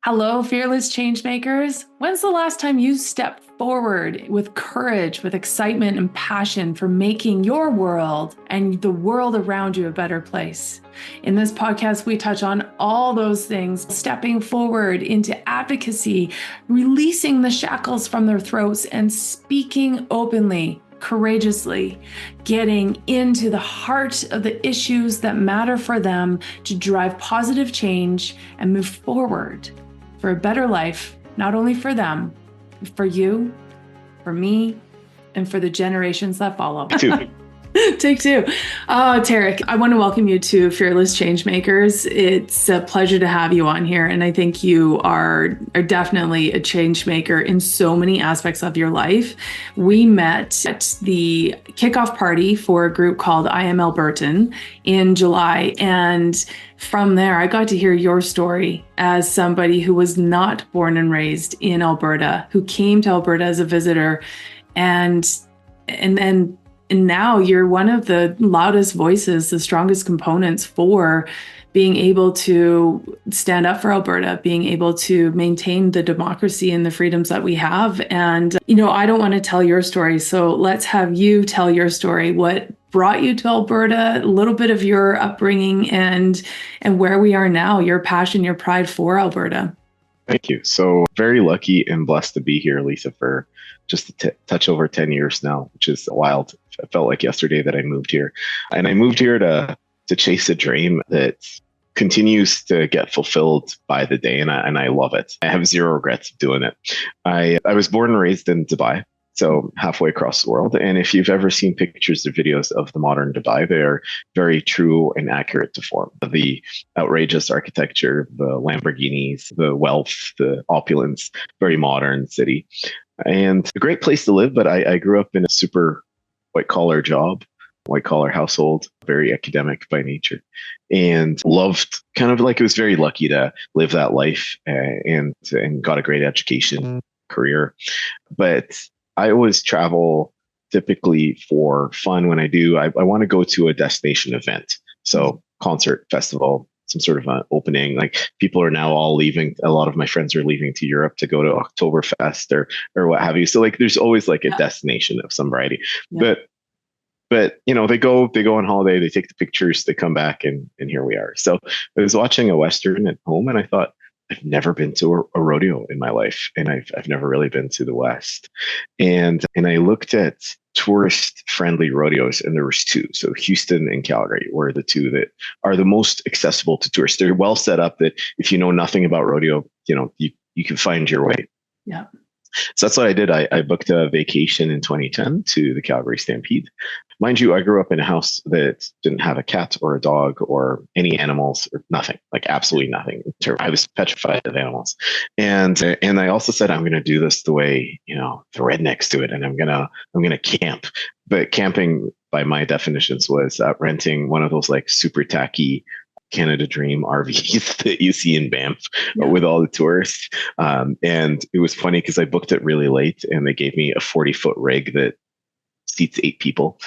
Hello, fearless changemakers. When's the last time you stepped forward with courage, with excitement and passion for making your world and the world around you a better place? In this podcast, we touch on all those things, stepping forward into advocacy, releasing the shackles from their throats, and speaking openly, courageously, getting into the heart of the issues that matter for them to drive positive change and move forward for a better life, not only for them, but for you, for me, and for the generations that follow. Take two. Oh, Tariq, I want to welcome you to Fearless Changemakers. It's a pleasure to have you on here. And I think you are definitely a change maker in so many aspects of your life. We met at the kickoff party for a group called I Am Albertan in July. And from there, I got to hear your story as somebody who was not born and raised in Alberta, who came to Alberta as a visitor. And now you're one of the loudest voices, the strongest components for being able to stand up for Alberta, being able to maintain the democracy and the freedoms that we have. And, I don't want to tell your story. So let's have you tell your story. What brought you to Alberta, a little bit of your upbringing and where we are now, your passion, your pride for Alberta. Thank you. So very lucky and blessed to be here, Lisa, for just a touch over 10 years now, which is wild. It felt like yesterday that I moved here. And I moved here to chase a dream that continues to get fulfilled by the day. And I love it. I have zero regrets of doing it. I was born and raised in Dubai, so halfway across the world. And if you've ever seen pictures or videos of the modern Dubai, they are very true and accurate to form. The outrageous architecture, the Lamborghinis, the wealth, the opulence, very modern city. And a great place to live, but I grew up in a super white-collar job, white-collar household, very academic by nature, and loved it was very lucky to live that life and got a great education, career. But I always travel typically for fun. When I do, I want to go to a destination event. So concert, festival, some sort of an opening. Like people are now all leaving. A lot of my friends are leaving to Europe to go to Oktoberfest or what have you. So there's always a destination of some variety. Yeah. But they go on holiday, they take the pictures, they come back and here we are. So I was watching a Western at home and I thought, I've never been to a rodeo in my life, and I've never really been to the West. And I looked at tourist-friendly rodeos, and there was two. So Houston and Calgary were the two that are the most accessible to tourists. They're well set up that if you know nothing about rodeo, you can find your way. Yeah. So that's what I did. I booked a vacation in 2010 to the Calgary Stampede. Mind you, I grew up in a house that didn't have a cat or a dog or any animals or nothing, absolutely nothing. I was petrified of animals. And I also said, I'm going to do this the way, the rednecks do it. And I'm going to camp. But camping by my definitions was renting one of those super tacky Canada Dream RVs that you see in Banff with all the tourists. And it was funny because I booked it really late and they gave me a 40-foot rig that seats 8 people.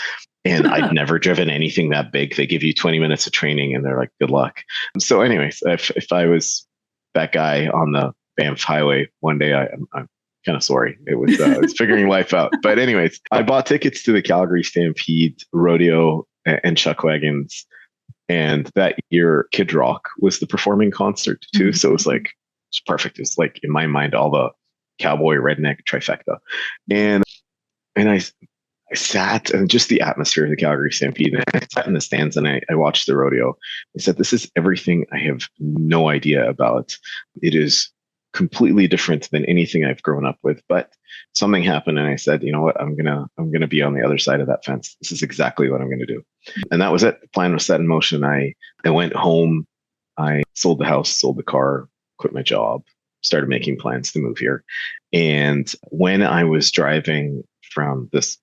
And I'd never driven anything that big. They give you 20 minutes of training and they're like, good luck. So anyways, if I was that guy on the Banff highway one day, I'm kind of sorry. It was figuring life out. But anyways, I bought tickets to the Calgary Stampede, rodeo, and chuck wagons. And that year, Kid Rock was the performing concert too. So it was it's perfect. It's in my mind, all the cowboy redneck trifecta. And I sat and just the atmosphere of the Calgary Stampede. And I sat in the stands and I watched the rodeo. I said, this is everything I have no idea about. It is completely different than anything I've grown up with. But something happened and I said, you know what, I'm gonna be on the other side of that fence. This is exactly what I'm gonna do. And that was it. The plan was set in motion. I went home, I sold the house, sold the car, quit my job, started making plans to move here. And when I was driving from this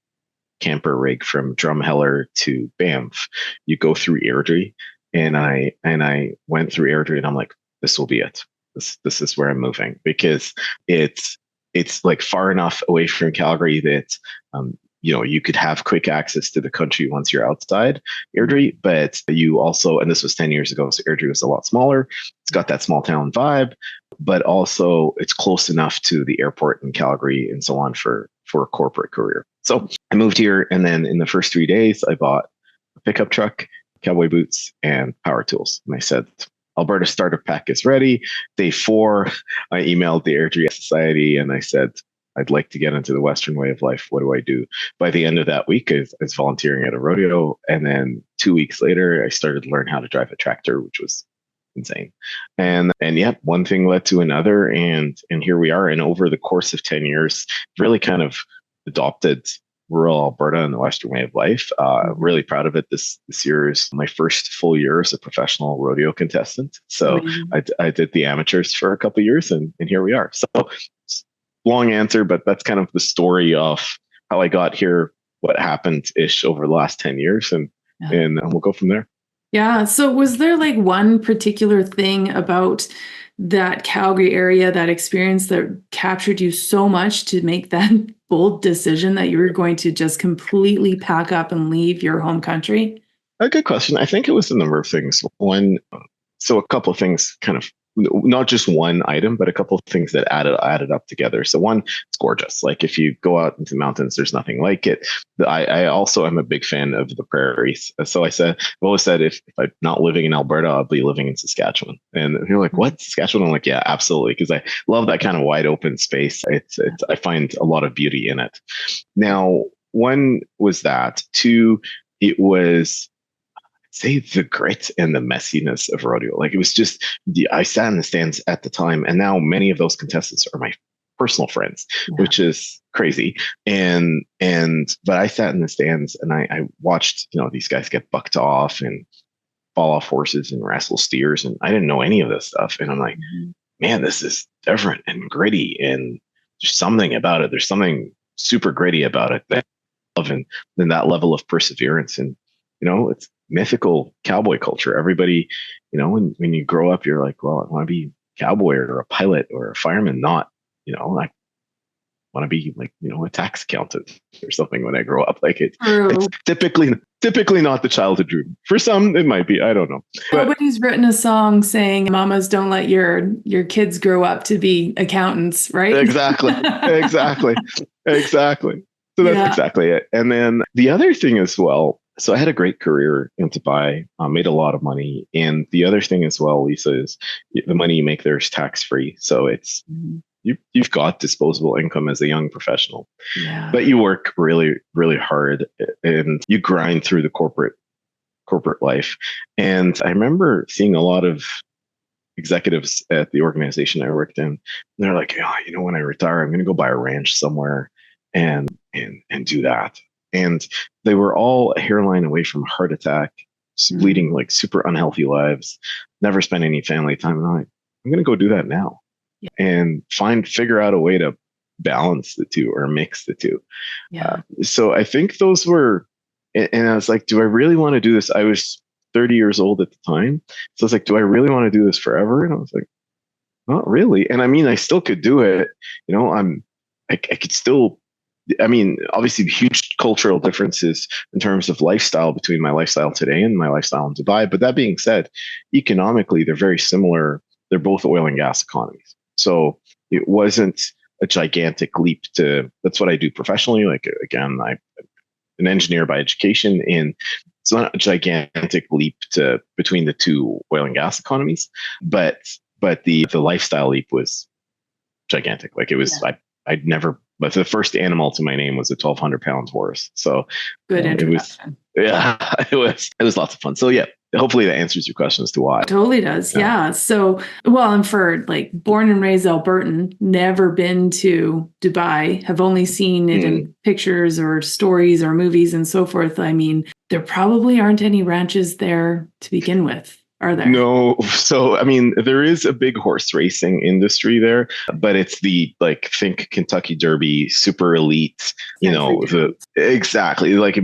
camper rig from Drumheller to Banff, you go through Airdrie, and I went through Airdrie and I'm like, this will be it. This is where I'm moving, because it's far enough away from Calgary that you could have quick access to the country once you're outside Airdrie, but you also, and this was 10 years ago, so Airdrie was a lot smaller. It's got that small town vibe, but also it's close enough to the airport in Calgary and so on for a corporate career. So I moved here, and then in the first 3 days, I bought a pickup truck, cowboy boots, and power tools. And I said, Alberta starter pack is ready. Day 4, I emailed the Airdrie Society and I said, I'd like to get into the Western way of life. What do I do? By the end of that week, I was volunteering at a rodeo. And then 2 weeks later, I started to learn how to drive a tractor, which was insane. And yeah, one thing led to another. And here we are. And over the course of 10 years, really kind of adopted rural Alberta and the Western way of life. Really proud of it. This year is my first full year as a professional rodeo contestant. So I did the amateurs for a couple of years, and here we are. So long answer, but that's kind of the story of how I got here, what happened ish over the last 10 years, and we'll go from there. Yeah. So was there like one particular thing about that Calgary area, that experience that captured you so much to make that bold decision that you were going to just completely pack up and leave your home country? A good question. I think it was a number of things. One, so a couple of things kind of, not just one item, but a couple of things that added up together. So one, it's gorgeous. Like if you go out into the mountains, there's nothing like it. I also am a big fan of the prairies. So I've always said, if I'm not living in Alberta, I'll be living in Saskatchewan. And you're like, what, Saskatchewan? I'm like, yeah, absolutely. Because I love that kind of wide open space. I find a lot of beauty in it. Now, one was that. Two, it was, say, the grit and the messiness of rodeo. Like it was just, I sat in the stands at the time, and now many of those contestants are my personal friends, which is crazy. But I sat in the stands and I watched, these guys get bucked off and fall off horses and wrestle steers, and I didn't know any of this stuff. And I'm like, man, this is different and gritty, and there's something about it. There's something super gritty about it that I love, and then that level of perseverance. And it's mythical cowboy culture. Everybody, when you grow up, you're like, well, I want to be a cowboy or a pilot or a fireman, not, I want to be like, a tax accountant or something when I grow up. Like it's typically not the childhood dream. For some, it might be. I don't know. Nobody's written a song saying, "Mamas, don't let your kids grow up to be accountants," right? Exactly. So that's exactly it. And then the other thing as well, so I had a great career in Dubai, made a lot of money. And the other thing as well, Lisa, is the money you make there is tax-free. So it's, you've got disposable income as a young professional, but you work really, really hard and you grind through the corporate life. And I remember seeing a lot of executives at the organization I worked in. And they're like, when I retire, I'm going to go buy a ranch somewhere and do that. And they were all a hairline away from heart attack, leading like super unhealthy lives, never spent any family time. And I'm going to go do that now and figure out a way to balance the two or mix the two. So I think those were, and I was like, do I really want to do this? I was 30 years old at the time. So I was like, do I really want to do this forever? And I was like, not really. And I mean, I still could do it. I could still, obviously huge cultural differences in terms of lifestyle between my lifestyle today and my lifestyle in Dubai. But that being said, economically, they're very similar. They're both oil and gas economies. So it wasn't a gigantic leap that's what I do professionally. Like, again, I'm an engineer by education, and it's not a gigantic leap between the two oil and gas economies, but the lifestyle leap was gigantic. Like it was, I'd never, but the first animal to my name was a 1,200-pound horse. So good introduction. It was lots of fun. So yeah, hopefully that answers your question as to why. It totally does. Yeah. So, I'm for like born and raised Albertan, never been to Dubai, have only seen it in pictures or stories or movies and so forth. I mean, there probably aren't any ranches there to begin with. Are there? No. So, there is a big horse racing industry there, but it's think Kentucky Derby, super elite, exactly. Like,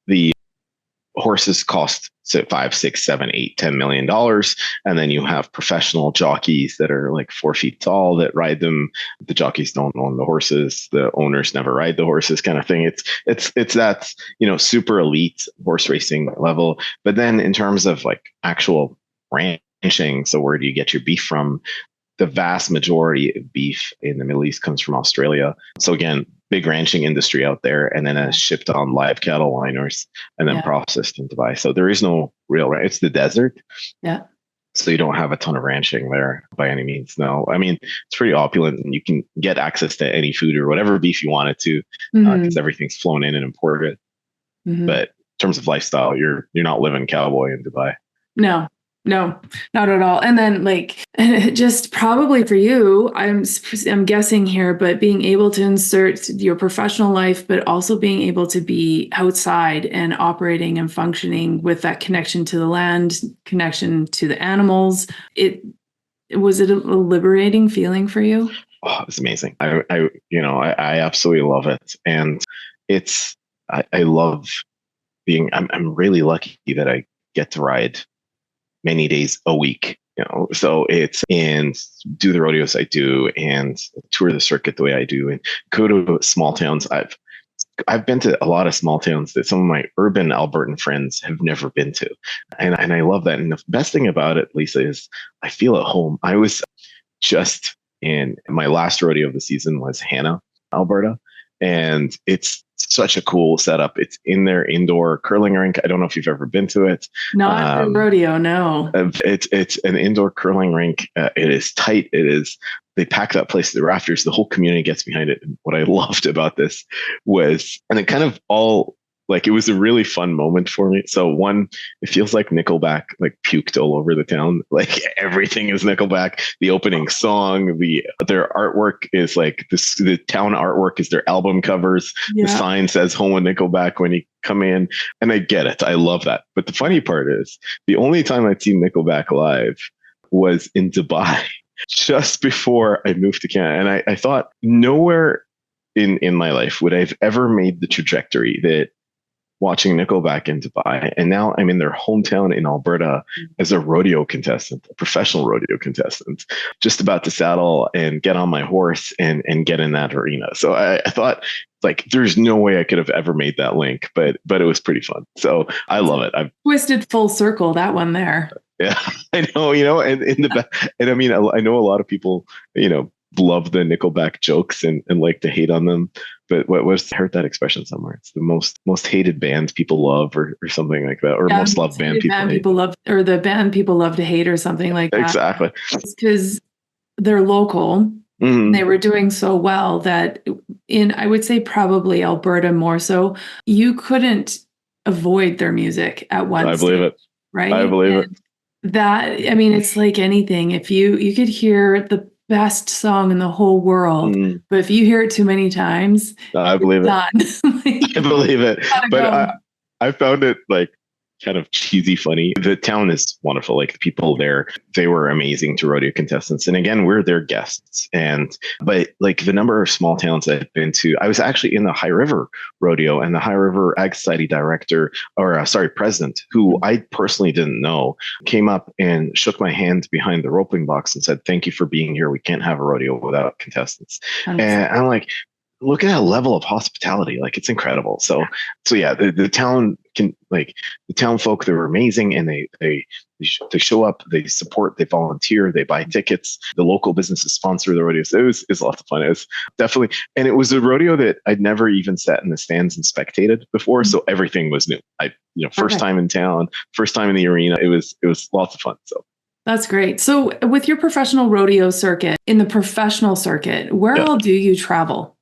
the horses cost $5, $6, $7, $8, $10 million. And then you have professional jockeys that are like 4 feet tall that ride them. The jockeys don't own the horses. The owners never ride the horses, kind of thing. It's that, super elite horse racing level. But then in terms of like actual ranching, so where do you get your beef from? the vast majority of beef in the Middle East comes from Australia. So again, big ranching industry out there, and then it's shipped on live cattle liners and then processed in Dubai. So there is no real, it's the desert. Yeah. So you don't have a ton of ranching there by any means. No, I mean, it's pretty opulent and you can get access to any food or whatever beef you wanted to, because everything's flown in and imported. But in terms of lifestyle, you're not living cowboy in Dubai. No, not at all. And then like, just probably for you, I'm guessing here, but being able to insert your professional life, but also being able to be outside and operating and functioning with that connection to the land, connection to the animals. Was it a liberating feeling for you? Oh, it's amazing. I absolutely love it. And I love I'm really lucky that I get to ride many days a week, so and do the rodeos I do and tour the circuit the way I do and go to small towns. I've been to a lot of small towns that some of my urban Albertan friends have never been to. And I love that. And the best thing about it, Lisa, is I feel at home. I was just in my last rodeo of the season was Hannah, Alberta. And it's such a cool setup. It's in their indoor curling rink. I don't know if you've ever been to it. Not the rodeo, no. It's an indoor curling rink. It is tight. They pack that place to the rafters. The whole community gets behind it. And what I loved about this was, and it kind of all, like, it was a really fun moment for me. So one, it feels like Nickelback like puked all over the town. Like everything is Nickelback. The opening song, their artwork is like this. The town artwork is their album covers. Yeah. The sign says "Home with Nickelback" when you come in, and I get it. I love that. But the funny part is, the only time I'd seen Nickelback live was in Dubai, just before I moved to Canada, and I thought nowhere in my life would I have ever made the trajectory that watching Nickelback in Dubai. And now I'm in their hometown in Alberta as a rodeo contestant, a professional rodeo contestant, just about to saddle and get on my horse and get in that arena. So I thought, like, there's no way I could have ever made that link, but it was pretty fun. So I love it. I've twisted full circle, that one there. Yeah, I know, and and I mean, I know a lot of people, love the Nickelback jokes and like to hate on them. But I heard that expression somewhere. It's the most hated band people love, or something like that, or most loved band people love, or the band people love to hate, or something like that. Exactly. It's because they're local. They were doing so well that I would say probably Alberta more so, you couldn't avoid their music at one I believe it. Right? I believe it. That, I mean, it's like anything. If you could hear the best song in the whole world, but if you hear it too many times, I believe it. Like, I believe it. But I found it like kind of cheesy funny. The town is wonderful. Like, the people there, they were amazing to rodeo contestants. And again, we're their guests. But like the number of small towns I've been to, I was actually in the High River rodeo, and the High River Ag Society president, who I personally didn't know, came up and shook my hand behind the roping box and said, "Thank you for being here. We can't have a rodeo without contestants." And I'm like, look at that level of hospitality. Like, it's incredible. So yeah, the town the town folk, they were amazing. And they show up, they support, they volunteer, they buy tickets. The local businesses sponsor the rodeos. It was lots of fun. It was definitely, and it was a rodeo that I'd never even sat in the stands and spectated before. So everything was new. First time in town, first time in the arena. It was lots of fun. So. That's great. So with your professional rodeo circuit, in the professional circuit, where all do you travel?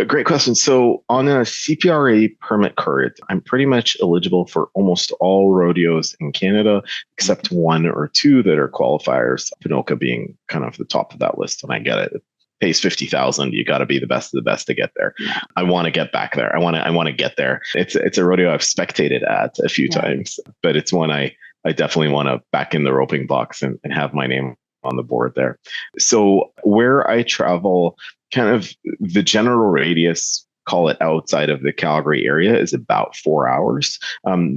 Great question. So on a CPRA permit card, I'm pretty much eligible for almost all rodeos in Canada, except one or two that are qualifiers, Ponoka being kind of the top of that list. When I get it, it pays $50,000. You got to be the best of the best to get there. Yeah. I want to get back there. I want to get there. It's a rodeo I've spectated at a few times, but it's one I definitely want to back in the roping box and have my name on the board there. So where I travel, kind of the general radius, call it outside of the Calgary area, is about 4 hours,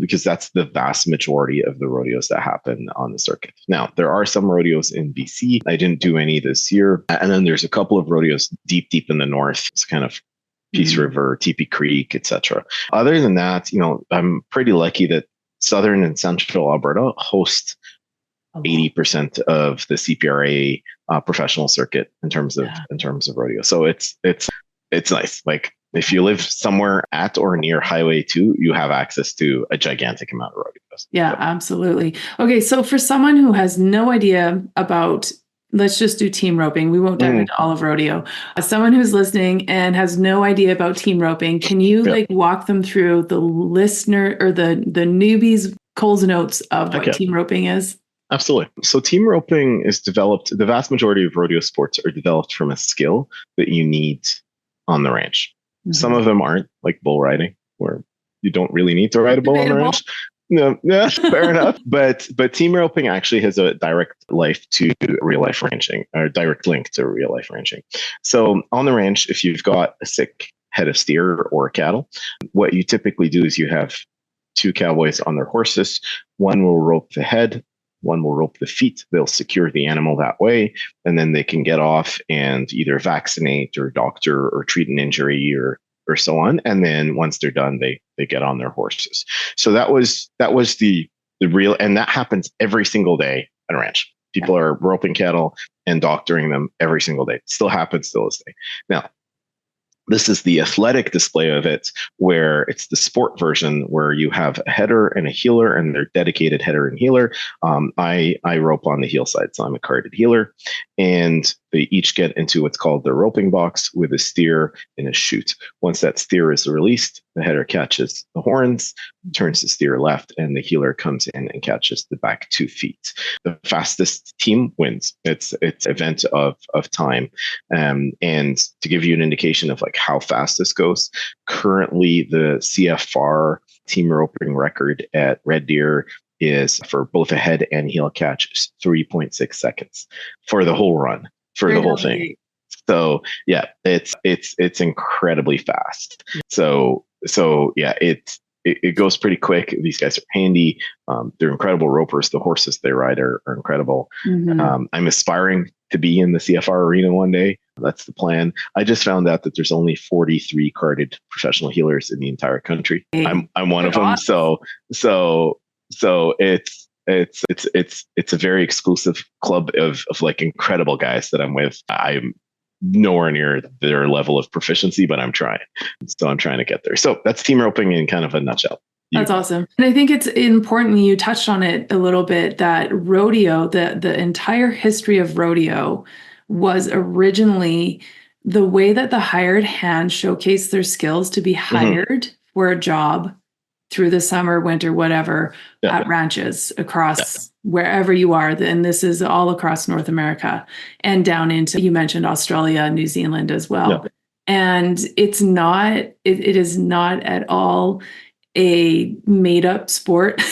because that's the vast majority of the rodeos that happen on the circuit. Now, there are some rodeos in BC. I didn't do any this year. And then there's a couple of rodeos deep in the north. It's kind of Peace River, Teepee Creek, etc. Other than that, I'm pretty lucky that Southern and Central Alberta host 80% of the CPRA professional circuit in terms of rodeo. So it's nice. Like if you live somewhere at or near Highway 2, you have access to a gigantic amount of rodeos. Yeah, absolutely. Okay, so for someone who has no idea about, let's just do team roping. We won't dive into all of rodeo. Someone who's listening and has no idea about team roping, can you like walk them through the listener or the newbies' Coles notes of what team roping is? Absolutely. So team roping is developed, the vast majority of rodeo sports are developed from a skill that you need on the ranch. Some of them aren't, like bull riding, where you don't really need to ride a bull on the ranch. No, yeah, fair enough. But team roping actually has a direct life to real life ranching, or direct link to real life ranching. So on the ranch, if you've got a sick head of steer or cattle, what you typically do is you have two cowboys on their horses. One will rope the head, one will rope the feet. They'll secure the animal that way, and then they can get off and either vaccinate or doctor or treat an injury or so on. And then once they're done, they get on their horses. So that was the real, and that happens every single day at a ranch. People are roping cattle and doctoring them every single day. It still happens till this day. Now, this is the athletic display of it, where it's the sport version where you have a header and a heeler, and they're dedicated header and heeler. I rope on the heel side, so I'm a carded heeler, and they each get into what's called the roping box with a steer and a chute. Once that steer is released, the header catches the horns, turns the steer left, and the heeler comes in and catches the back 2 feet. The fastest team wins. It's event of time. And to give you an indication of like how fast this goes, currently the CFR team roping record at Red Deer is for both a head and heel catch is 3.6 seconds for the whole run, for the whole thing. So yeah, it's incredibly fast. So yeah, it goes pretty quick. These guys are handy. They're incredible ropers. The horses they ride are incredible. I'm aspiring to be in the CFR arena one day. That's the plan. I just found out that there's only 43 carded professional healers in the entire country. I'm one of them. So it's a very exclusive club of like incredible guys that I'm with. I'm nowhere near their level of proficiency, but I'm trying. So I'm trying to get there. So that's team roping in kind of a nutshell. That's awesome. And I think it's important, you touched on it a little bit, that rodeo, the entire history of rodeo was originally the way that the hired hand showcased their skills to be hired for a job through the summer, winter, whatever, at ranches across wherever you are. And this is all across North America and down into, you mentioned Australia, New Zealand as well. And it is not at all a made up sport.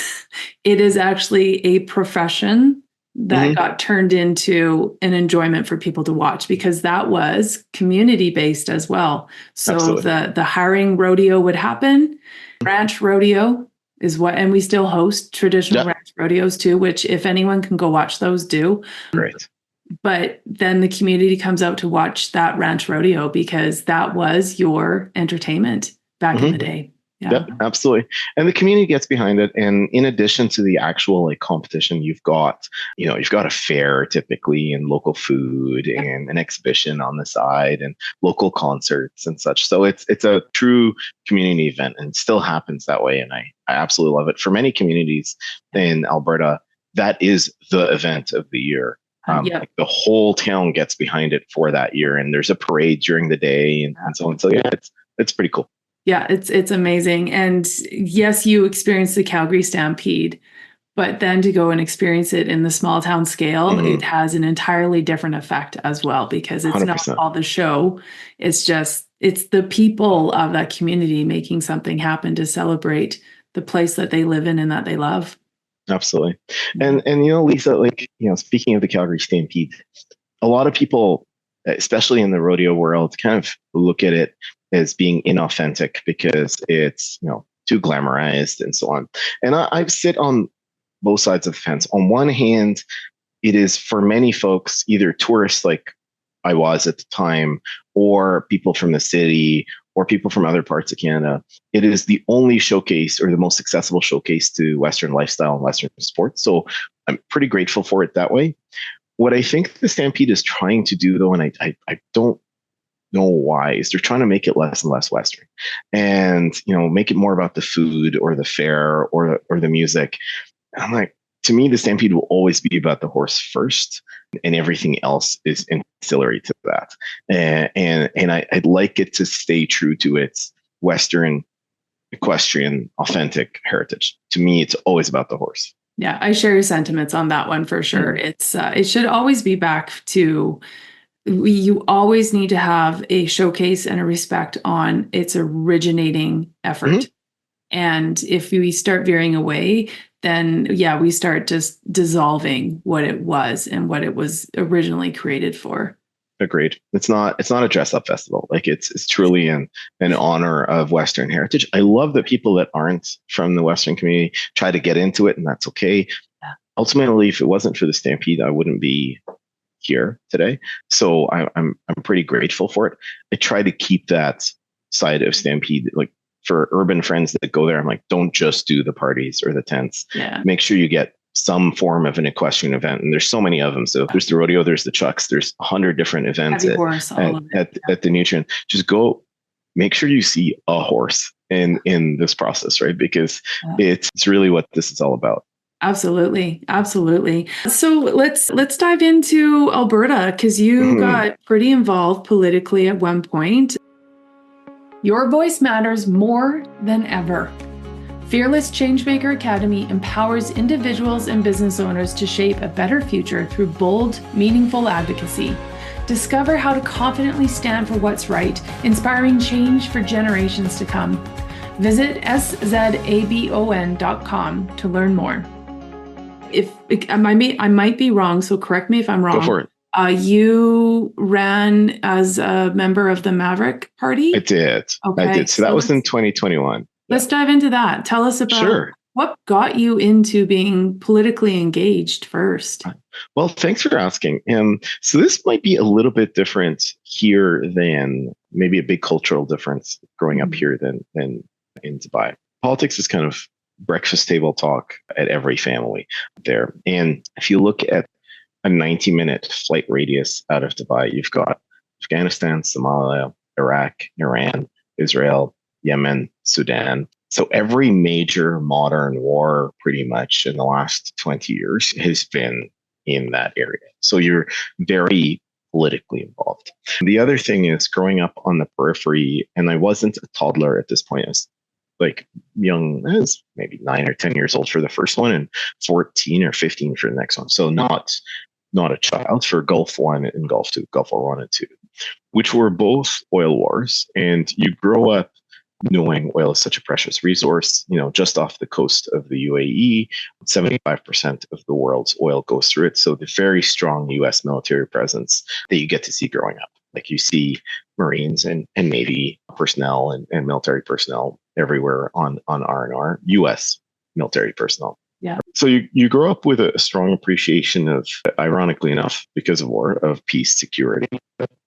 It is actually a profession that got turned into an enjoyment for people to watch, because that was community based as well. So the hiring rodeo would happen. Ranch rodeo is what, and we still host traditional ranch rodeos too, which if anyone can go watch those, do. Great. But then the community comes out to watch that ranch rodeo because that was your entertainment back in the day. Yep, absolutely. And the community gets behind it. And in addition to the actual like competition, you've got a fair typically, and local food and an exhibition on the side and local concerts and such. So it's a true community event, and it still happens that way. And I absolutely love it. For many communities in Alberta, that is the event of the year. Like the whole town gets behind it for that year, and there's a parade during the day and so on. So yeah, it's pretty cool. Yeah, it's amazing. And yes, you experienced the Calgary Stampede, but then to go and experience it in the small town scale, it has an entirely different effect as well, because it's 100%. Not all the show. It's the people of that community making something happen to celebrate the place that they live in and that they love. Absolutely. And Lisa, speaking of the Calgary Stampede, a lot of people, especially in the rodeo world, kind of look at it as being inauthentic because it's too glamorized and so on. And I sit on both sides of the fence. On one hand, it is for many folks, either tourists like I was at the time, or people from the city, or people from other parts of Canada. It is the only showcase, or the most accessible showcase, to Western lifestyle and Western sports. So I'm pretty grateful for it that way. What I think the Stampede is trying to do, though, and I don't know why, is they're trying to make it less and less Western, and make it more about the food or the fare or the music. And I'm like, to me, the Stampede will always be about the horse first, and everything else is ancillary to that. And I'd like it to stay true to its Western, equestrian, authentic heritage. To me, it's always about the horse. Yeah, I share your sentiments on that one for sure. It should always be back to, you always need to have a showcase and a respect on its originating effort. Mm-hmm. And if we start veering away, then we start just dissolving what it was and what it was originally created for. Agreed. It's not a dress up festival. Like it's truly an honor of Western heritage. I love that people that aren't from the Western community try to get into it, and that's okay. Yeah. Ultimately, if it wasn't for the Stampede, I wouldn't be here today. So I'm pretty grateful for it. I try to keep that side of Stampede, like for urban friends that go there, I'm like, don't just do the parties or the tents. Yeah. Make sure you get some form of an equestrian event. And there's so many of them. So there's the rodeo, there's the chucks, there's 100 different events at the Nutrien. Just go, make sure you see a horse in this process, right? Because it's really what this is all about. Absolutely. Absolutely. So let's dive into Alberta, because you got pretty involved politically at one point. Your voice matters more than ever. Fearless Changemaker Academy empowers individuals and business owners to shape a better future through bold, meaningful advocacy. Discover how to confidently stand for what's right, inspiring change for generations to come. Visit szabon.com to learn more. If I might be wrong, so correct me if I'm wrong. Go for it. You ran as a member of the Maverick Party? I did. Okay. I did. So that was in 2021. Let's dive into that. Tell us about what got you into being politically engaged first. Well, thanks for asking. So this might be a little bit different here than maybe a big cultural difference growing up here than in Dubai. Politics is kind of breakfast table talk at every family there. And if you look at a 90-minute flight radius out of Dubai, you've got Afghanistan, Somalia, Iraq, Iran, Israel, Yemen, Sudan. So every major modern war pretty much in the last 20 years has been in that area. So you're very politically involved. The other thing is growing up on the periphery, and I wasn't a toddler at this point. I was like young, I was maybe 9 or 10 years old for the first one and 14 or 15 for the next one. So not a child for Gulf 1 and Gulf 2, Gulf War 1 and 2, which were both oil wars. And you grow up knowing oil is such a precious resource. Just off the coast of the UAE, 75% of the world's oil goes through it. So the very strong US military presence that you get to see growing up. Like you see Marines and Navy personnel and military personnel everywhere on R&R, US military personnel. Yeah. So you grow up with a strong appreciation of, ironically enough, because of war, of peace, security,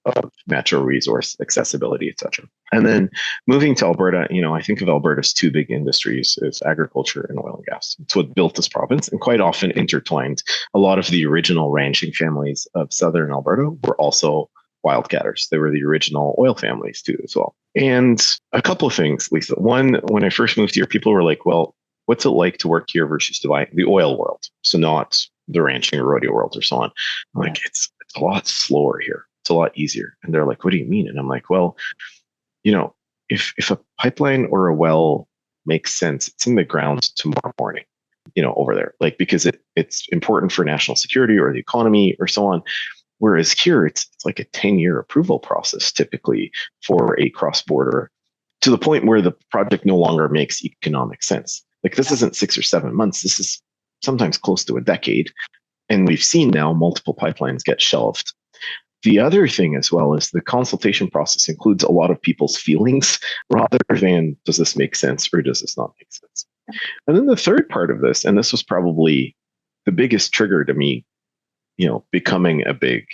of natural resource accessibility, etc. And then moving to Alberta, I think of Alberta's two big industries as agriculture and oil and gas. It's what built this province, and quite often intertwined. A lot of the original ranching families of southern Alberta were also wildcatters. They were the original oil families too, as well. And a couple of things, Lisa. One, when I first moved here, people were like, well, what's it like to work here versus the oil world? So not the ranching or rodeo world or so on. I'm like, it's a lot slower here. It's a lot easier. And they're like, what do you mean? And I'm like, well, if a pipeline or a well makes sense, it's in the ground tomorrow morning, over there, like, because it's important for national security or the economy or so on. Whereas here, it's like a 10-year approval process, typically for a cross-border, to the point where the project no longer makes economic sense. Like this isn't 6 or 7 months. This is sometimes close to a decade. And we've seen now multiple pipelines get shelved. The other thing as well is the consultation process includes a lot of people's feelings rather than does this make sense or does this not make sense? And then the third part of this, and this was probably the biggest trigger to me, becoming a big,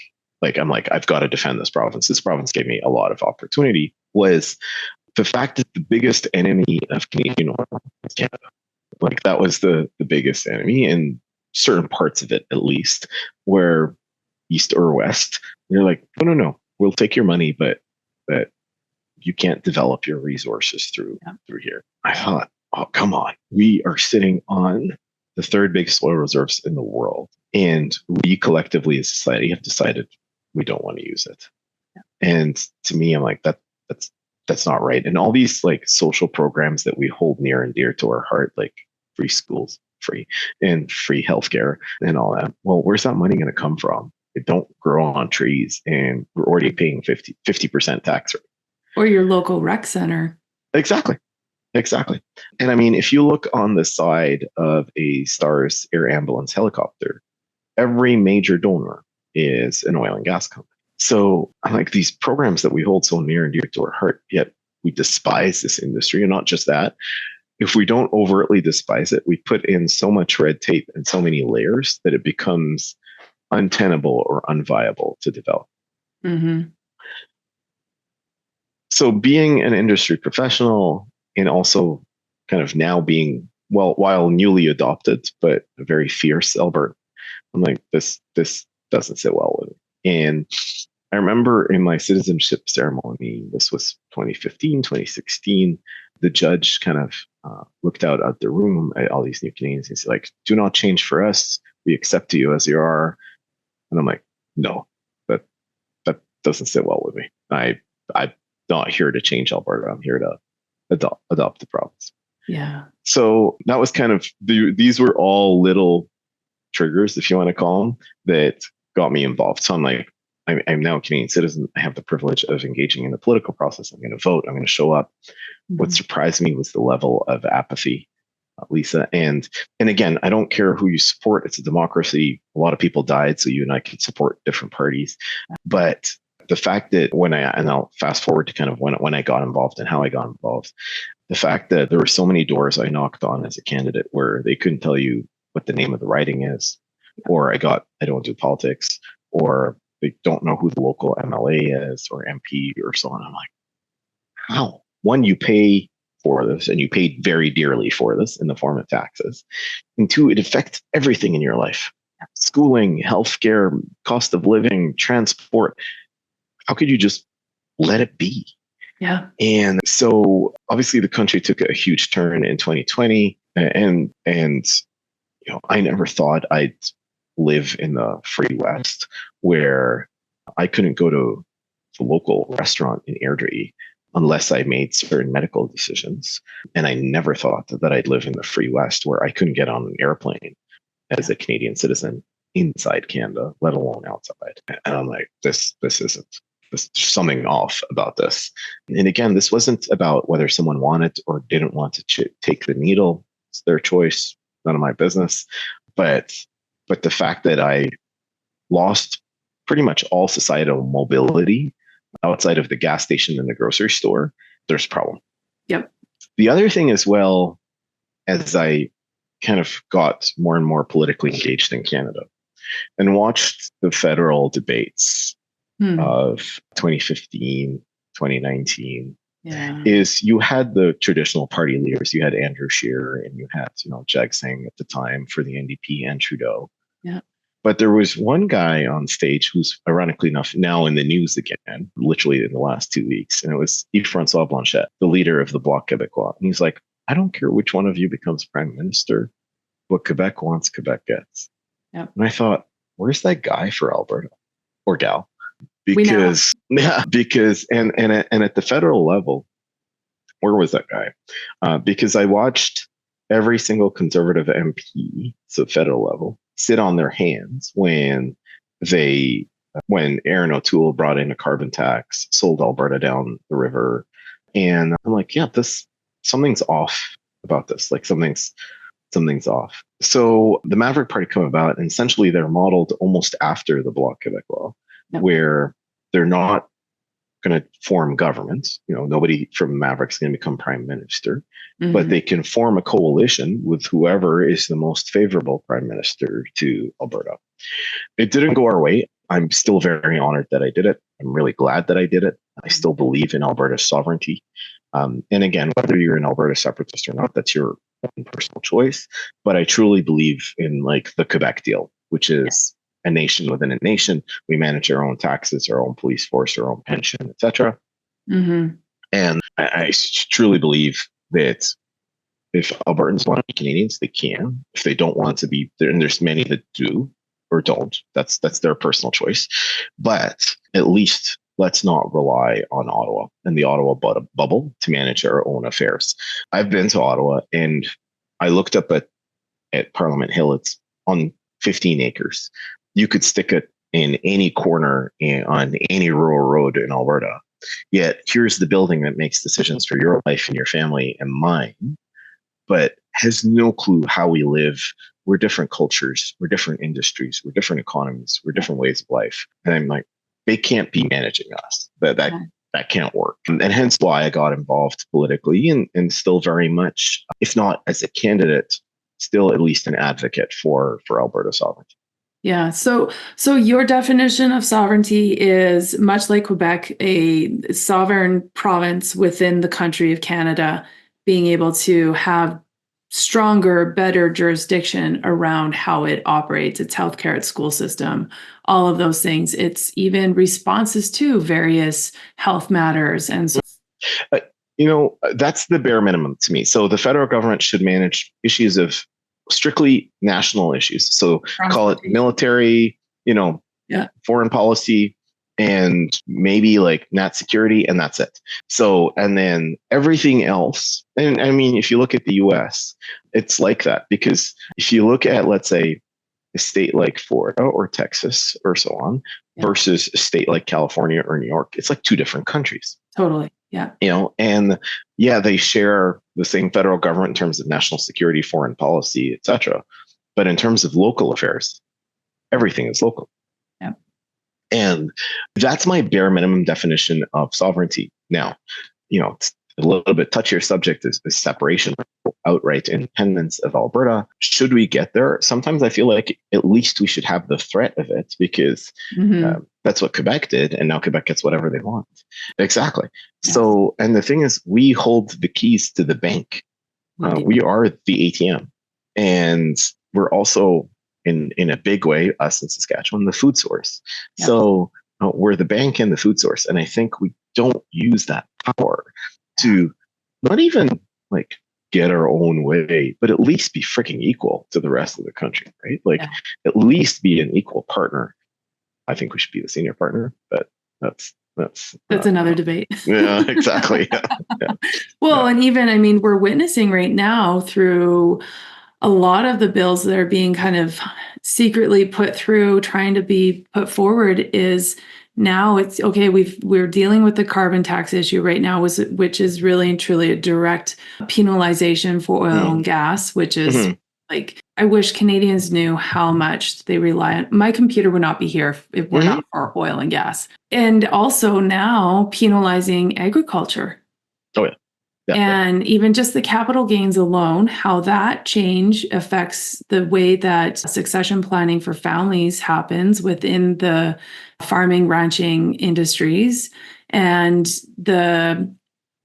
I'm like, I've got to defend this province. This province gave me a lot of opportunity, was the fact that the biggest enemy of Canadian oil is Canada. Like that was the biggest enemy in certain parts of it, at least, where east or west. And they're like, no, we'll take your money, but you can't develop your resources through here. I thought, oh, come on. We are sitting on the third biggest oil reserves in the world. And we collectively as a society have decided we don't want to use it. Yeah. And to me, I'm like, that's not right. And all these like social programs that we hold near and dear to our heart, like free schools, free healthcare and all that. Well, where's that money going to come from? It don't grow on trees, and we're already paying 50% tax rate. Or your local rec center. Exactly. And I mean, if you look on the side of a Stars air ambulance helicopter, every major donor is an oil and gas company. So I like these programs that we hold so near and dear to our heart, yet we despise this industry. And not just that, if we don't overtly despise it, we put in so much red tape and so many layers that it becomes untenable or unviable to develop. Mm-hmm. So being an industry professional and also kind of now being, well, while newly adopted, but a very fierce Albertan, I'm like, this doesn't sit well with me. And I remember in my citizenship ceremony, this was 2015, 2016, the judge kind of looked out at the room at all these new Canadians and said, like, do not change for us. We accept you as you are. And I'm like, no, that doesn't sit well with me. I'm not here to change Alberta. I'm here to adopt the province. Yeah. So that was kind of, these were all little triggers, if you want to call them, that got me involved. So I'm like, I'm now a Canadian citizen. I have the privilege of engaging in the political process. I'm going to vote. I'm going to show up. Mm-hmm. What surprised me was the level of apathy, Lisa. And again, I don't care who you support. It's a democracy. A lot of people died, so you and I could support different parties. But the fact that and I'll fast forward to kind of when I got involved and how I got involved, the fact that there were so many doors I knocked on as a candidate where they couldn't tell you what the name of the riding is, or I don't do politics, or they don't know who the local MLA is or MP or so on. I'm like, how? One, you pay for this, and you paid very dearly for this in the form of taxes. And two, it affects everything in your life. Schooling, healthcare, cost of living, transport. How could you just let it be? Yeah. And so obviously the country took a huge turn in 2020. And I never thought I'd live in the free West where I couldn't go to the local restaurant in Airdrie unless I made certain medical decisions. And I never thought that I'd live in the free West where I couldn't get on an airplane as a Canadian citizen inside Canada, let alone outside. And I'm like, there's something off about this. And again, this wasn't about whether someone wanted or didn't want to take the needle. It's their choice, none of my business. But the fact that I lost pretty much all societal mobility outside of the gas station and the grocery store, there's a problem. Yep. The other thing as well, as I kind of got more and more politically engaged in Canada and watched the federal debates of 2015, 2019, is you had the traditional party leaders. You had Andrew Scheer and you had, Jag Singh at the time for the NDP and Trudeau. Yeah. But there was one guy on stage who's ironically enough now in the news again, literally in the last 2 weeks. And it was Yves-François Blanchet, the leader of the Bloc Québécois. And he's like, I don't care which one of you becomes prime minister. What Quebec wants, Quebec gets. Yep. And I thought, where's that guy for Alberta or gal? Because and at the federal level, where was that guy? Because I watched every single conservative MP, so federal level, sit on their hands when Aaron O'Toole brought in a carbon tax, sold Alberta down the river, and I'm like, yeah, something's off about this. Like something's off. So the Maverick Party come about, and essentially they're modeled almost after the Bloc Québécois, where they're not going to form government. Nobody from Maverick's going to become prime minister, but they can form a coalition with whoever is the most favorable prime minister to Alberta. It didn't go our way. I'm still very honored that I did it. I'm really glad that I did it. I still believe in Alberta's sovereignty. And again, whether you're an Alberta separatist or not, that's your own personal choice. But I truly believe in like the Quebec deal, which is a nation within a nation. We manage our own taxes, our own police force, our own pension, etc. Mm-hmm. And I truly believe that if Albertans want to be Canadians, they can. If they don't want to be, and there's many that do or don't. That's their personal choice. But at least let's not rely on Ottawa and the Ottawa bubble to manage our own affairs. I've been to Ottawa and I looked up at Parliament Hill. It's on 15 acres. You could stick it in any corner on any rural road in Alberta. Yet here's the building that makes decisions for your life and your family and mine, but has no clue how we live. We're different cultures, we're different industries, we're different economies, we're different ways of life. And I'm like, they can't be managing us. That can't work. And hence why I got involved politically and still very much, if not as a candidate, still at least an advocate for Alberta sovereignty. Yeah. So your definition of sovereignty is much like Quebec, a sovereign province within the country of Canada, being able to have stronger, better jurisdiction around how it operates, its healthcare, its school system, all of those things. It's even responses to various health matters. And so, that's the bare minimum to me. So the federal government should manage issues of strictly national issues. So call it military, foreign policy, and maybe like nat security, and that's it. So, and then everything else. And I mean, if you look at the US, it's like that, because if you look at, let's say, a state like Florida or Texas or so on, versus a state like California or New York, it's like two different countries. Totally. Yeah. And they share the same federal government in terms of national security, foreign policy, etc. But in terms of local affairs, everything is local. Yeah. And that's my bare minimum definition of sovereignty. Now, it's a little bit touchier subject is separation, outright independence of Alberta. Should we get there? Sometimes I feel like at least we should have the threat of it, because that's what Quebec did. And now Quebec gets whatever they want. Exactly. Yes. So, and the thing is, we hold the keys to the bank. We are the ATM. And we're also, in a big way, us in Saskatchewan, the food source. Yep. So we're the bank and the food source. And I think we don't use that power to not even like get our own way, but at least be freaking equal to the rest of the country, right? Like at least be an equal partner. I think we should be the senior partner, but that's another debate. Yeah, exactly. Yeah. Well, and even, I mean, we're witnessing right now through a lot of the bills that are being kind of secretly put through, trying to be put forward, is now it's okay. We're dealing with the carbon tax issue right now, which is really and truly a direct penalization for oil and gas, which is like, I wish Canadians knew how much they rely on. My computer would not be here if we're not for oil and gas. And also now penalizing agriculture. Oh, yeah. And even just the capital gains alone, how that change affects the way that succession planning for families happens within the farming, ranching industries, and the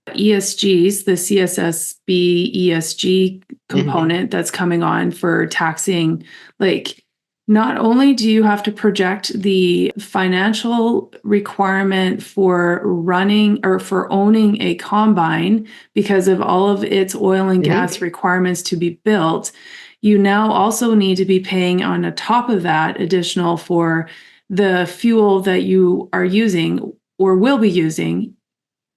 ESGs, the CSSB ESG component that's coming on for taxing. Like, not only do you have to project the financial requirement for running or for owning a combine because of all of its oil and gas requirements to be built, you now also need to be paying on the top of that additional for the fuel that you are using or will be using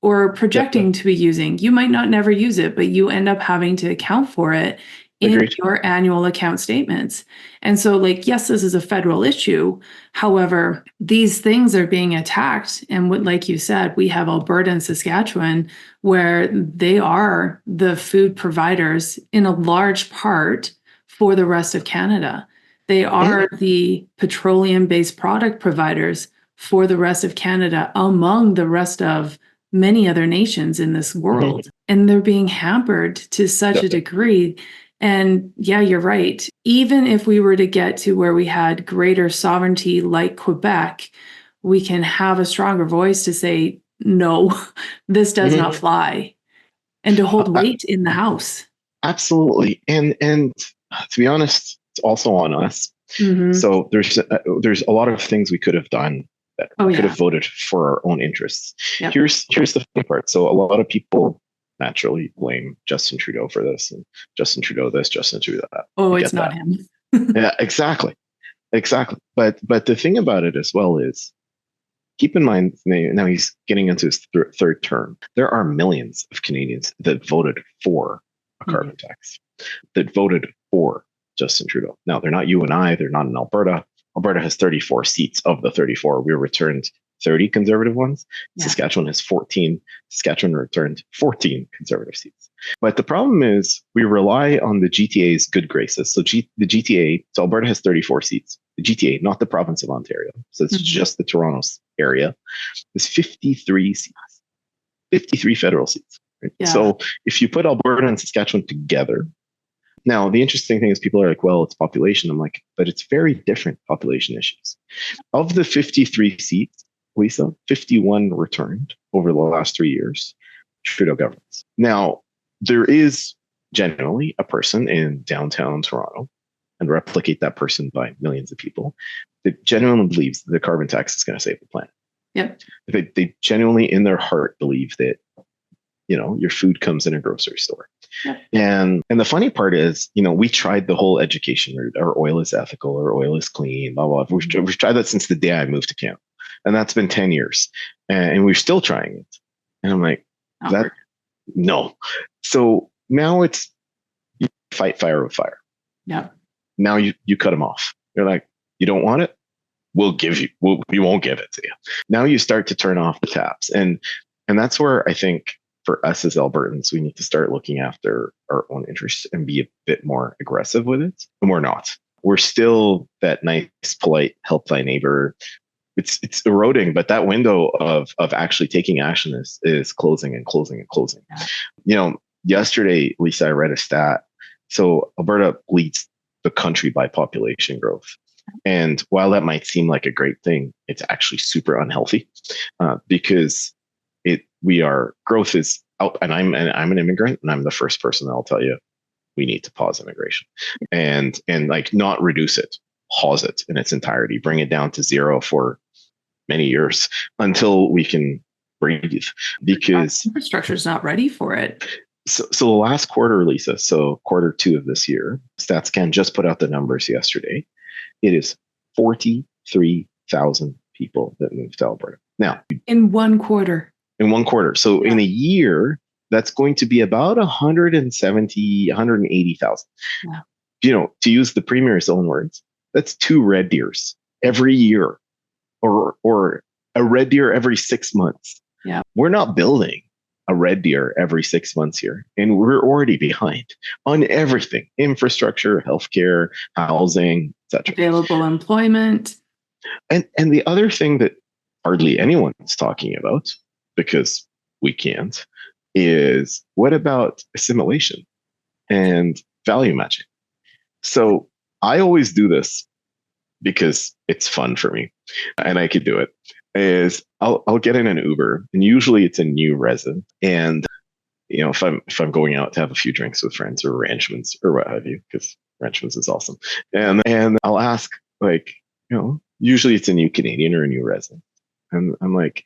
or projecting to be using. You might not never use it, but you end up having to account for it in your annual account statements. And so, like, yes, this is a federal issue. However, these things are being attacked. And what, like you said, we have Alberta and Saskatchewan, where they are the food providers in a large part for the rest of Canada. They are the petroleum-based product providers for the rest of Canada, among the rest of many other nations in this world. And they're being hampered to such a degree. And yeah, you're right. Even if we were to get to where we had greater sovereignty like Quebec, we can have a stronger voice to say, no, this does not fly, and to hold weight in the House. Absolutely. And to be honest, it's also on us. Mm-hmm. So there's a lot of things we could have done that we could have voted for our own interests. Yep. Here's the funny part. So a lot of people naturally blame Justin Trudeau for this, and Justin Trudeau this, Justin Trudeau that. Oh, it's not him. Yeah, exactly. But the thing about it as well is, keep in mind, now he's getting into his third term. There are millions of Canadians that voted for a carbon tax, that voted for Justin Trudeau. Now, they're not you and I. They're not in Alberta. Alberta has 34 seats of the 34. We returned 30 conservative ones. Yeah. Saskatchewan has 14. Saskatchewan returned 14 conservative seats. But the problem is we rely on the GTA's good graces. So the GTA, so Alberta has 34 seats. The GTA, not the province of Ontario. So it's just the Toronto area. There's 53 seats, 53 federal seats. Right? Yeah. So if you put Alberta and Saskatchewan together, now the interesting thing is people are like, well, it's population. I'm like, but it's very different population issues. Of the 53 seats, Lisa, 51 returned over the last 3 years. Trudeau governments. Now, there is generally a person in downtown Toronto, and replicate that person by millions of people, that genuinely believes that the carbon tax is going to save the planet. Yep. They genuinely in their heart believe that, your food comes in a grocery store. Yep. And the funny part is, we tried the whole education route. Our oil is ethical, our oil is clean, blah, blah. We've tried that since the day I moved to Canada. And that's been 10 years. And we're still trying it. And I'm like, no. So now it's you fight fire with fire. Yeah. Now you cut them off. You're like, you don't want it? We won't give it to you. Now you start to turn off the taps. And that's where I think for us as Albertans, we need to start looking after our own interests and be a bit more aggressive with it. And we're not. We're still that nice, polite, help thy neighbor. It's eroding, but that window of actually taking action is closing and closing and closing. Yeah. Yesterday, Lisa, I read a stat. So Alberta leads the country by population growth. And while that might seem like a great thing, it's actually super unhealthy because growth is out. And I'm an immigrant, and I'm the first person that'll tell you we need to pause immigration and like not reduce it, pause it in its entirety, bring it down to zero for many years until we can breathe, because infrastructure is not ready for it. So the last quarter, Lisa, so Q2 of this year, StatsCan just put out the numbers yesterday. It is 43,000 people that moved to Alberta. Now, in one quarter. So in a year, that's going to be about 170, 180,000. Yeah. To use the Premier's own words, that's 2 red deers every year, or a red deer every 6 months. Yeah. We're not building a red deer every 6 months here, and we're already behind on everything: infrastructure, healthcare, housing, etc. Available employment. And the other thing that hardly anyone's talking about, because we can't, is what about assimilation and value matching? So I always do this because it's fun for me and I could do it. Is I'll get in an Uber, and usually it's a new resident. And if I'm going out to have a few drinks with friends or arrangements or what have you, because arrangements is awesome. And I'll ask, usually it's a new Canadian or a new resident. And I'm like,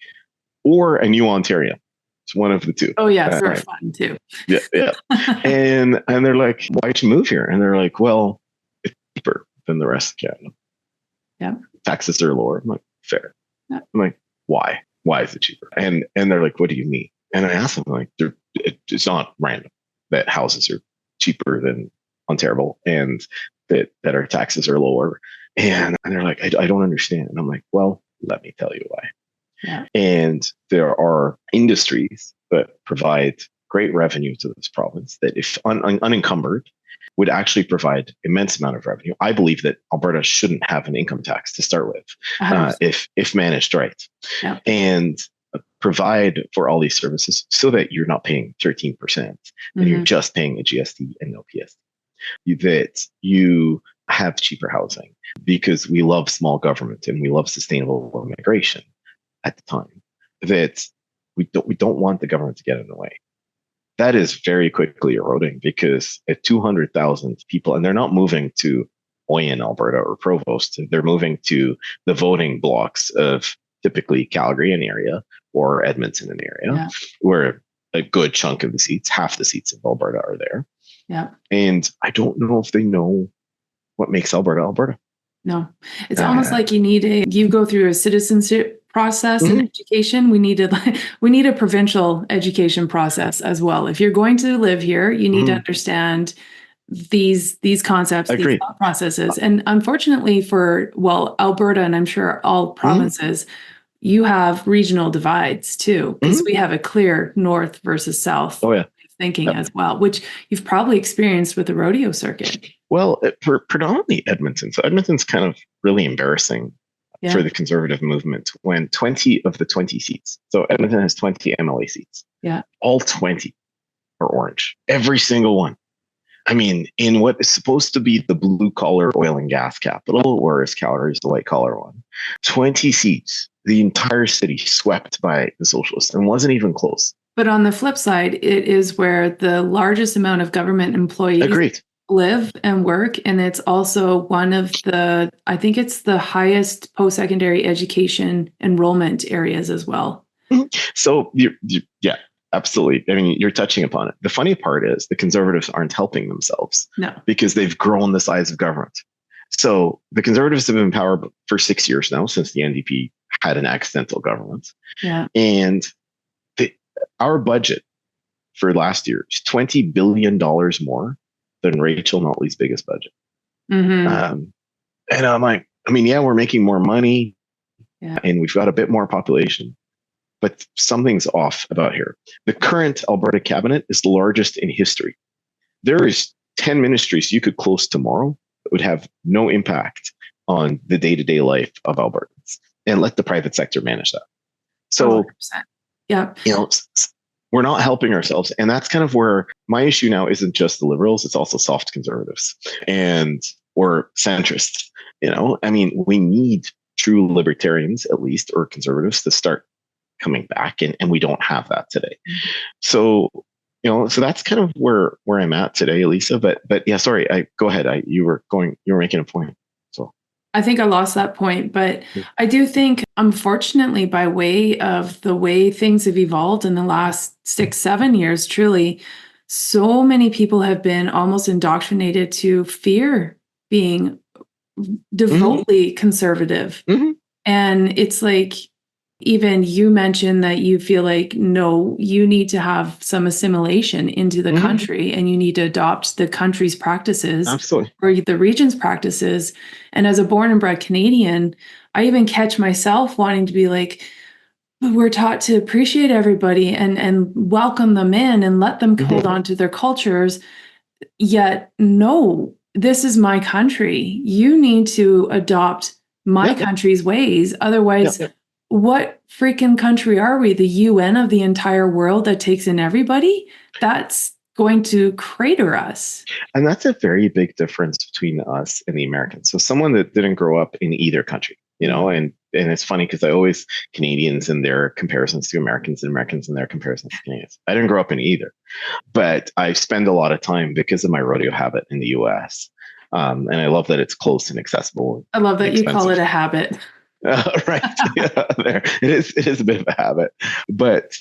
or a new Ontarian. It's one of the two. Oh yeah, they're fun too. Yeah. and they're like, why'd you move here? And they're like, well, it's cheaper than the rest of Canada. Yeah. Taxes are lower. I'm like, fair. Yeah. I'm like, why? Why is it cheaper? And they're like, what do you mean? And I asked them, like, it's not random that houses are cheaper than Ontario and that our taxes are lower. And they're like, I don't understand. And I'm like, well, let me tell you why. Yeah. And there are industries that provide great revenue to this province that, if unencumbered, would actually provide immense amount of revenue. I believe that Alberta shouldn't have an income tax to start with, if managed right, yeah. And provide for all these services so that you're not paying 13% and you're just paying a GST and no PST. That you have cheaper housing, because we love small government and we love sustainable immigration at the time. That we don't want the government to get in the way. That is very quickly eroding, because at 200,000 people, and they're not moving to Oyen, Alberta, or Provost. They're moving to the voting blocks of typically Calgary an area or Edmonton an area, where a good chunk of the seats, half the seats of Alberta are there. Yeah. And I don't know if they know what makes Alberta Alberta. No, it's almost like you go through a citizenship process in education. We need a provincial education process as well. If you're going to live here, you need to understand these concepts, these thought processes. And unfortunately for, Alberta, and I'm sure all provinces, you have regional divides too, because we have a clear north versus south thinking as well, which you've probably experienced with the rodeo circuit. Well, for predominantly Edmonton. So Edmonton's kind of really embarrassing for the conservative movement when 20 of the 20 seats, so Edmonton has 20 MLA seats. Yeah. All 20 are orange. Every single one. I mean, in what is supposed to be the blue collar oil and gas capital, whereas Calgary is the white collar one, 20 seats, the entire city swept by the socialists and wasn't even close. But on the flip side, it is where the largest amount of government employees live and work. And it's also one of I think it's the highest post-secondary education enrollment areas as well. So, yeah, absolutely. I mean, you're touching upon it. The funny part is the Conservatives aren't helping themselves because they've grown the size of government. So the Conservatives have been in power for 6 years now, since the NDP had an accidental government. Yeah. And our budget for last year is $20 billion more than Rachel Notley's biggest budget. And I'm like, I mean, yeah, we're making more money and we've got a bit more population, but something's off about here. The current Alberta cabinet is the largest in history. There is 10 ministries you could close tomorrow that would have no impact on the day-to-day life of Albertans, and let the private sector manage that. So, 100%. Yeah, we're not helping ourselves. And that's kind of where my issue now isn't just the Liberals, it's also soft conservatives or centrists. I mean, we need true libertarians, at least, or conservatives to start coming back. And we don't have that today. So, so that's kind of where I'm at today, Lisa. But yeah, sorry, go ahead. You were making a point. So I think I lost that point, but I do think, unfortunately, by way of the way things have evolved in the last 6-7 years, truly, so many people have been almost indoctrinated to fear being devotedly conservative. And it's like, even you mentioned that you feel like, no, you need to have some assimilation into the country and you need to adopt the country's practices. Absolutely. Or the region's practices. And as a born and bred Canadian, I even catch myself wanting to be like, we're taught to appreciate everybody and welcome them in and let them hold on to their cultures. Yet, no, this is my country. You need to adopt my country's ways. Otherwise, what freaking country are we? The UN of the entire world that takes in everybody? That's going to crater us. And that's a very big difference between us and the Americans. So someone that didn't grow up in either country, and it's funny because I always Canadians and their comparisons to Americans and Americans and their comparisons to Canadians. I didn't grow up in either, but I spend a lot of time because of my rodeo habit in the US. And I love that it's close and accessible. I love that you call it a habit. Right. Yeah, there. It is a bit of a habit, but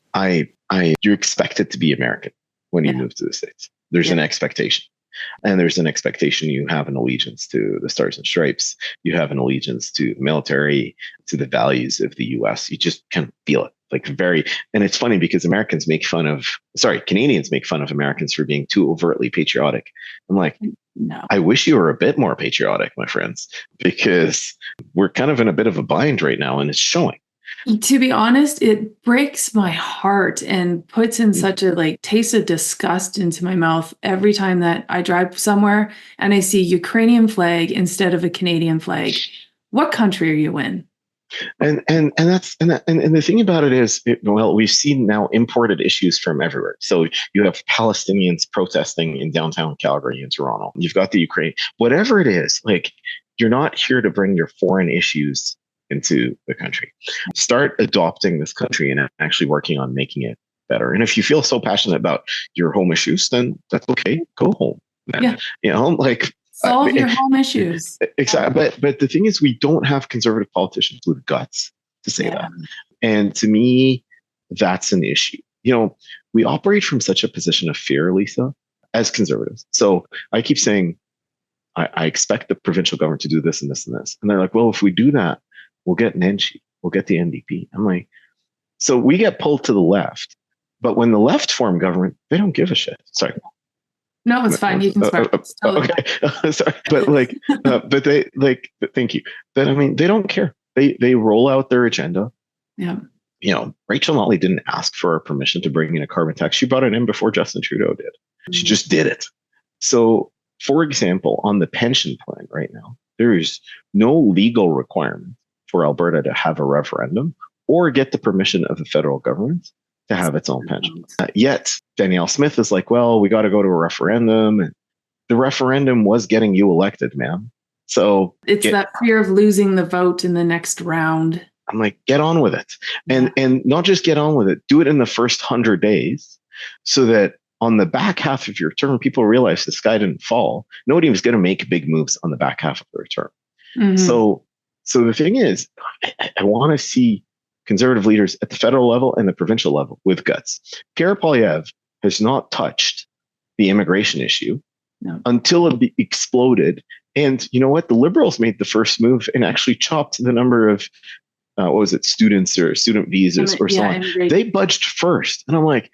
you're expected to be American when you move to the States. There's an expectation. And there's an expectation you have an allegiance to the Stars and Stripes. You have an allegiance to the military, to the values of the US. You just kind of feel it. And it's funny because Canadians make fun of Americans for being too overtly patriotic. I'm like, no. I wish you were a bit more patriotic, my friends, because we're kind of in a bit of a bind right now and it's showing. To be honest, it breaks my heart and puts in such a taste of disgust into my mouth every time that I drive somewhere and I see Ukrainian flag instead of a Canadian flag. What country are you in? And the thing about it is, we've seen now imported issues from everywhere. So you have Palestinians protesting in downtown Calgary and Toronto. You've got the Ukraine, whatever it is, you're not here to bring your foreign issues into the country. Start adopting this country and actually working on making it better. And if you feel so passionate about your home issues, then that's okay. Go home. Solve your home issues. Exactly. But the thing is, we don't have conservative politicians with guts to say that. And to me, that's an issue. We operate from such a position of fear, Lisa, as conservatives. So I keep saying, I expect the provincial government to do this and this and this. And they're like, well, if we do that, we'll get NNC, we'll get the NDP. I'm like, so we get pulled to the left. But when the left form government, they don't give a shit. Sorry. No, it's fine. You can swear. Totally okay. Sorry. But but thank you. But I mean, they don't care. They roll out their agenda. Yeah. Rachel Notley didn't ask for permission to bring in a carbon tax. She brought it in before Justin Trudeau did. She just did it. So, for example, on the pension plan right now, there is no legal requirement for Alberta to have a referendum or get the permission of the federal government to have its own pension. Yet, Danielle Smith is like, well, we got to go to a referendum. And the referendum was getting you elected, ma'am. So it's that fear of losing the vote in the next round. I'm like, get on with it. And not just get on with it, do it in the first 100 days so that on the back half of your term, people realize the sky didn't fall. Nobody was going to make big moves on the back half of their term. Mm-hmm. So the thing is, I want to see conservative leaders at the federal level and the provincial level with guts. Pierre Poilievre has not touched the immigration issue until it exploded. And you know what? The Liberals made the first move and actually chopped the number of students or student visas or so on. They budged first. And I'm like,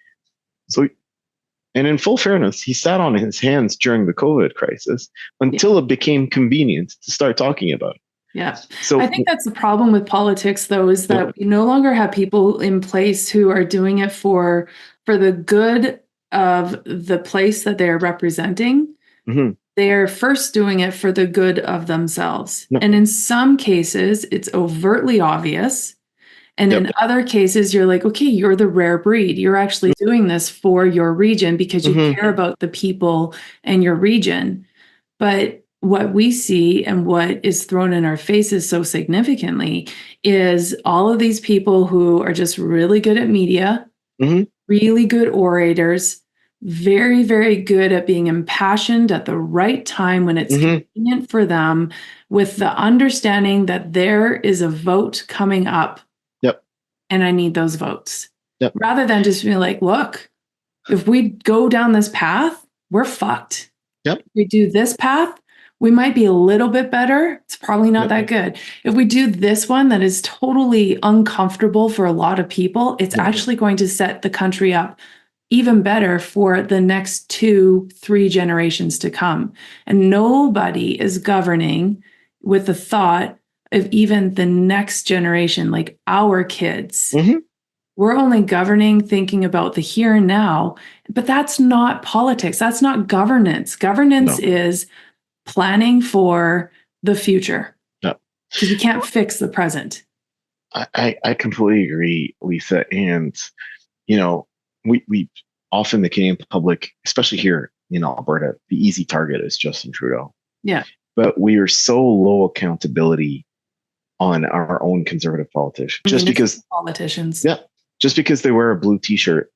and in full fairness, he sat on his hands during the COVID crisis until it became convenient to start talking about it. Yeah. So I think that's the problem with politics, though, is that we no longer have people in place who are doing it for the good of the place that they're representing. Mm-hmm. They're first doing it for the good of themselves. No. And in some cases, it's overtly obvious. And in other cases, you're like, okay, you're the rare breed. You're actually doing this for your region because you care about the people and your region. But what we see and what is thrown in our faces so significantly is all of these people who are just really good at media, really good orators, very, very good at being impassioned at the right time when it's convenient for them, with the understanding that there is a vote coming up. Yep. And I need those votes. Yep. Rather than just being like, look, if we go down this path, we're fucked. Yep. If we do this path, we might be a little bit better. It's probably not that good. If we do this one that is totally uncomfortable for a lot of people, it's actually going to set the country up even better for the next 2-3 generations to come. And nobody is governing with the thought of even the next generation, like our kids. We're only governing thinking about the here and now, but that's not politics. That's not governance. Governance is planning for the future. Because you can't fix the present. I completely agree, Lisa. And, we often, the Canadian public, especially here in Alberta, the easy target is Justin Trudeau. Yeah. But we are so low accountability on our own conservative politicians. Just because they wear a blue t-shirt.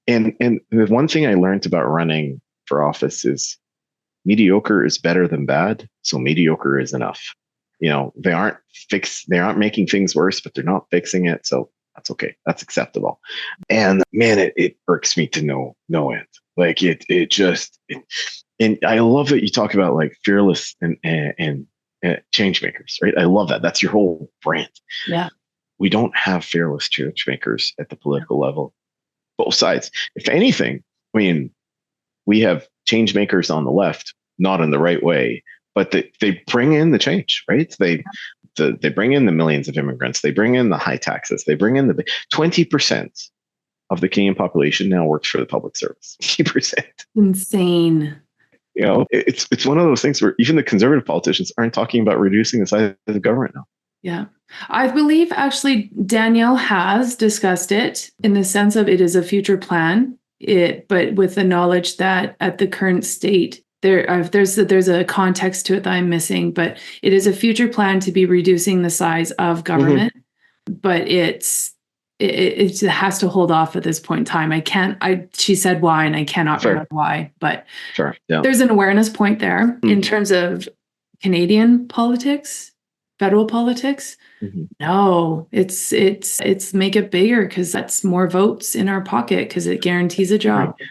And the one thing I learned about running for office is mediocre is better than bad. So mediocre is enough. They aren't making things worse, but they're not fixing it. So that's okay. That's acceptable. And man, it irks me to no end. Like and I love that you talk about like fearless and change makers, right? I love that. That's your whole brand. Yeah. We don't have fearless change makers at the political level, both sides. If anything, I mean, we have change makers on the left, not in the right way, but they bring in the change, right? They bring in the millions of immigrants. They bring in the high taxes. They bring in the 20% of the Canadian population now works for the public service. 20%. Insane. It's one of those things where even the conservative politicians aren't talking about reducing the size of the government now. Yeah. I believe actually Danielle has discussed it in the sense of it is a future plan, but with the knowledge that at the current state, there's a context to it that I'm missing, but it is a future plan to be reducing the size of government, but it's it has to hold off at this point in time. She said why, and I cannot remember why, but there's an awareness point there in terms of Canadian politics, federal politics. No, it's make it bigger because that's more votes in our pocket because it guarantees a job. Right.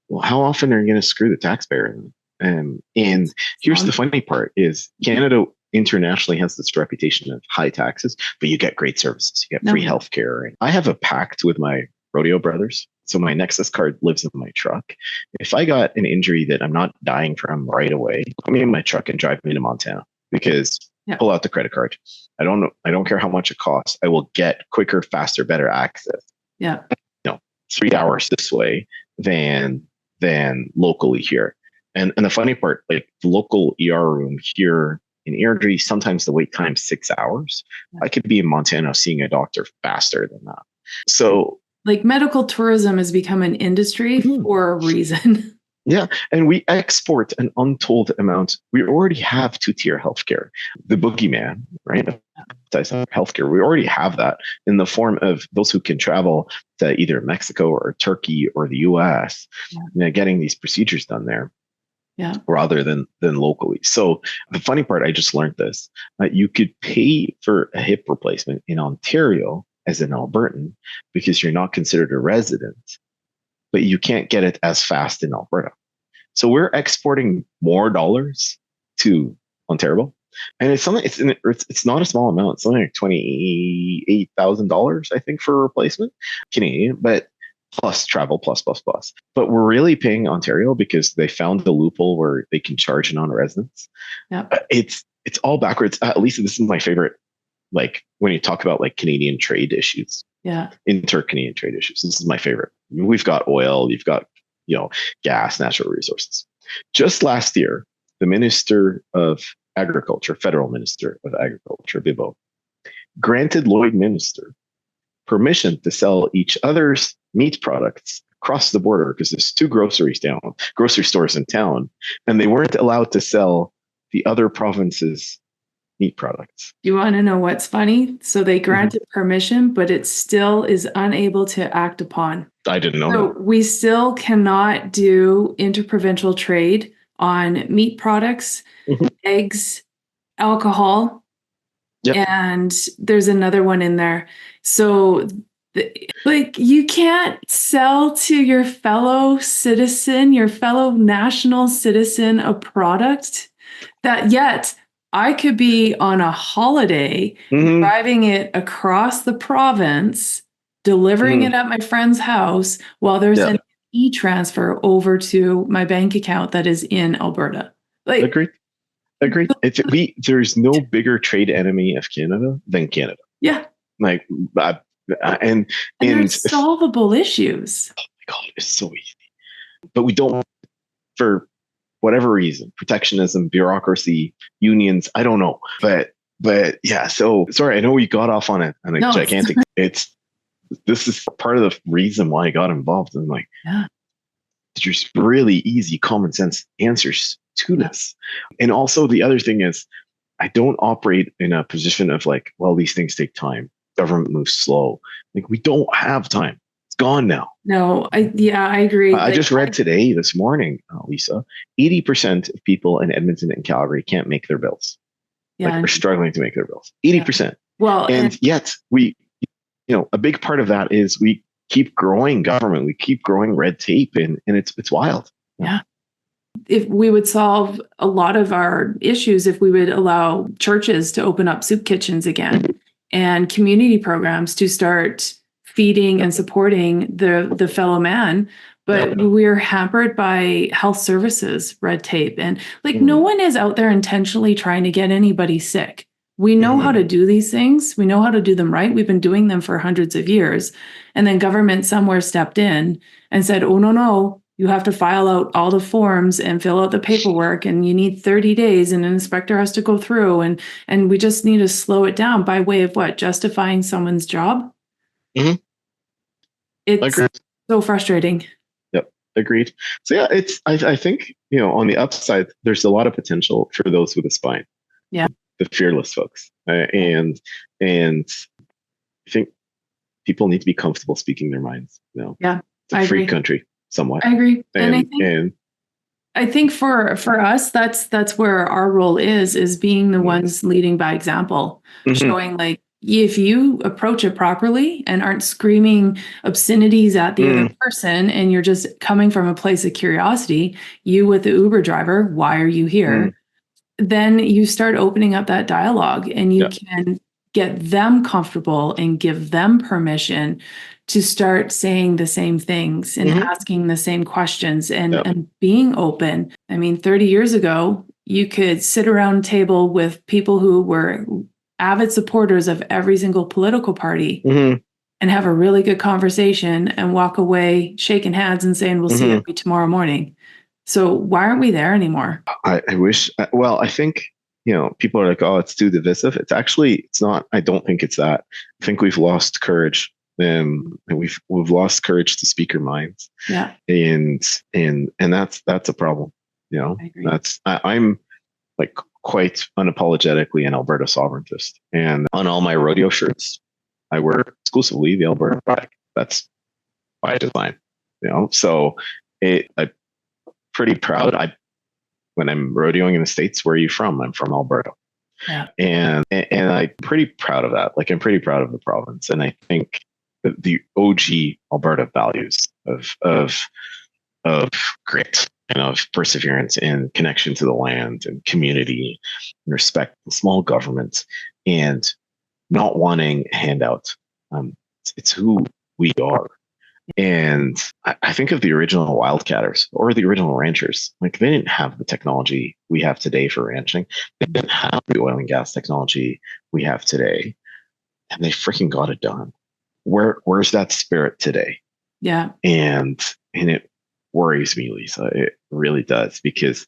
Well, how often are you going to screw the taxpayer? And here's the funny part is Canada internationally has this reputation of high taxes, but you get great services. You get free healthcare. I have a pact with my rodeo brothers. So my Nexus card lives in my truck. If I got an injury that I'm not dying from right away, put me in my truck and drive me to Montana because pull out the credit card. I don't care how much it costs. I will get quicker, faster, better access. Yeah. 3 hours this way than locally here. And the funny part, like the local ER room here in Airdrie, sometimes the wait time 6 hours. I could be in Montana seeing a doctor faster than that. So like medical tourism has become an industry for a reason. Yeah. And we export an untold amount. We already have two-tier healthcare. The boogeyman, right? Healthcare. We already have that in the form of those who can travel to either Mexico or Turkey or the US, getting these procedures done there. Rather than locally. So the funny part, I just learned this. You could pay for a hip replacement in Ontario as an Albertan because you're not considered a resident, but you can't get it as fast in Alberta. So we're exporting more dollars to Ontario. And it's something. It's not a small amount. It's something like $28,000, I think, for a replacement Canadian, but plus travel, plus. But we're really paying Ontario because they found the loophole where they can charge non-residents. It's all backwards. At least this is my favorite. Like when you talk about like Canadian trade issues, inter-Canadian trade issues. This is my favorite. We've got oil, you've got gas, natural resources. Just last year, the Minister of Agriculture, Federal Minister of Agriculture, Bibo, granted Lloyd Minister permission to sell each other's meat products across the border because there's two grocery stores in town, and they weren't allowed to sell the other provinces' meat products. You want to know what's funny? So they granted permission, but it still is unable to act upon. I didn't know that. We still cannot do interprovincial trade on meat products, eggs, alcohol, and there's another one in there. So like you can't sell to your fellow citizen, your fellow national citizen, a product that yet I could be on a holiday, driving it across the province, delivering it at my friend's house while there's an e-transfer over to my bank account that is in Alberta. Like, Agreed. There's no bigger trade enemy of Canada than Canada. Yeah. Like, and there's solvable issues. Oh my God, it's so easy. But we don't, for whatever reason, protectionism, bureaucracy, unions, I don't know. But yeah, so sorry, I know we got off on a gigantic, this is part of the reason why I got involved. I'm like, there's really easy common sense answers to this. And also the other thing is I don't operate in a position of like, well, these things take time. Government moves slow. Like we don't have time. It's gone now. No, I agree. I just read today, this morning, Lisa, 80% of people in Edmonton and Calgary can't make their bills. Like we're struggling to make their bills. 80%. Well, and yet we, a big part of that is we keep growing government. We keep growing red tape and it's wild. Yeah. If we would solve a lot of our issues, if we would allow churches to open up soup kitchens again and community programs to start feeding and supporting the fellow man, but we're hampered by health services red tape. And like no one is out there intentionally trying to get anybody sick. We know how to do these things. We know how to do them right. We've been doing them for hundreds of years. And then government somewhere stepped in and said, oh, no, you have to file out all the forms and fill out the paperwork and you need 30 days and an inspector has to go through. And we just need to slow it down by way of what? Justifying someone's job? It's so frustrating. Yep, agreed. So yeah, I think, on the upside, there's a lot of potential for those with a spine. Yeah. The fearless folks. And I think people need to be comfortable speaking their minds. Yeah, it's a free country somewhat. I agree. And I think for us, that's where our role is being the ones leading by example, showing like, if you approach it properly and aren't screaming obscenities at the other person, and you're just coming from a place of curiosity, you with the Uber driver, why are you here? Then you start opening up that dialogue, and you can get them comfortable and give them permission to start saying the same things and asking the same questions and being open. I mean, 30 years ago, you could sit around a table with people who were avid supporters of every single political party and have a really good conversation and walk away shaking hands and saying, we'll see you tomorrow morning. So why aren't we there anymore? I wish, well, I think, people are like, oh, it's too divisive. It's not. I don't think it's that. I think we've lost courage. And we've lost courage to speak our minds. Yeah. And that's a problem. I'm like quite unapologetically an Alberta sovereigntist. And on all my rodeo shirts, I wear exclusively the Alberta flag. That's by design. So I'm pretty proud. When I'm rodeoing in the States, where are you from? I'm from Alberta. Yeah. And I'm pretty proud of that. Like, I'm pretty proud of the province. And I think that the OG Alberta values of grit and of perseverance and connection to the land and community and respect and small government and not wanting a handout. It's who we are. And I think of the original wildcatters or the original ranchers. Like, they didn't have the technology we have today for ranching. They didn't have the oil and gas technology we have today. And they freaking got it done. Where's that spirit today? Yeah. And it worries me, Lisa. It really does, because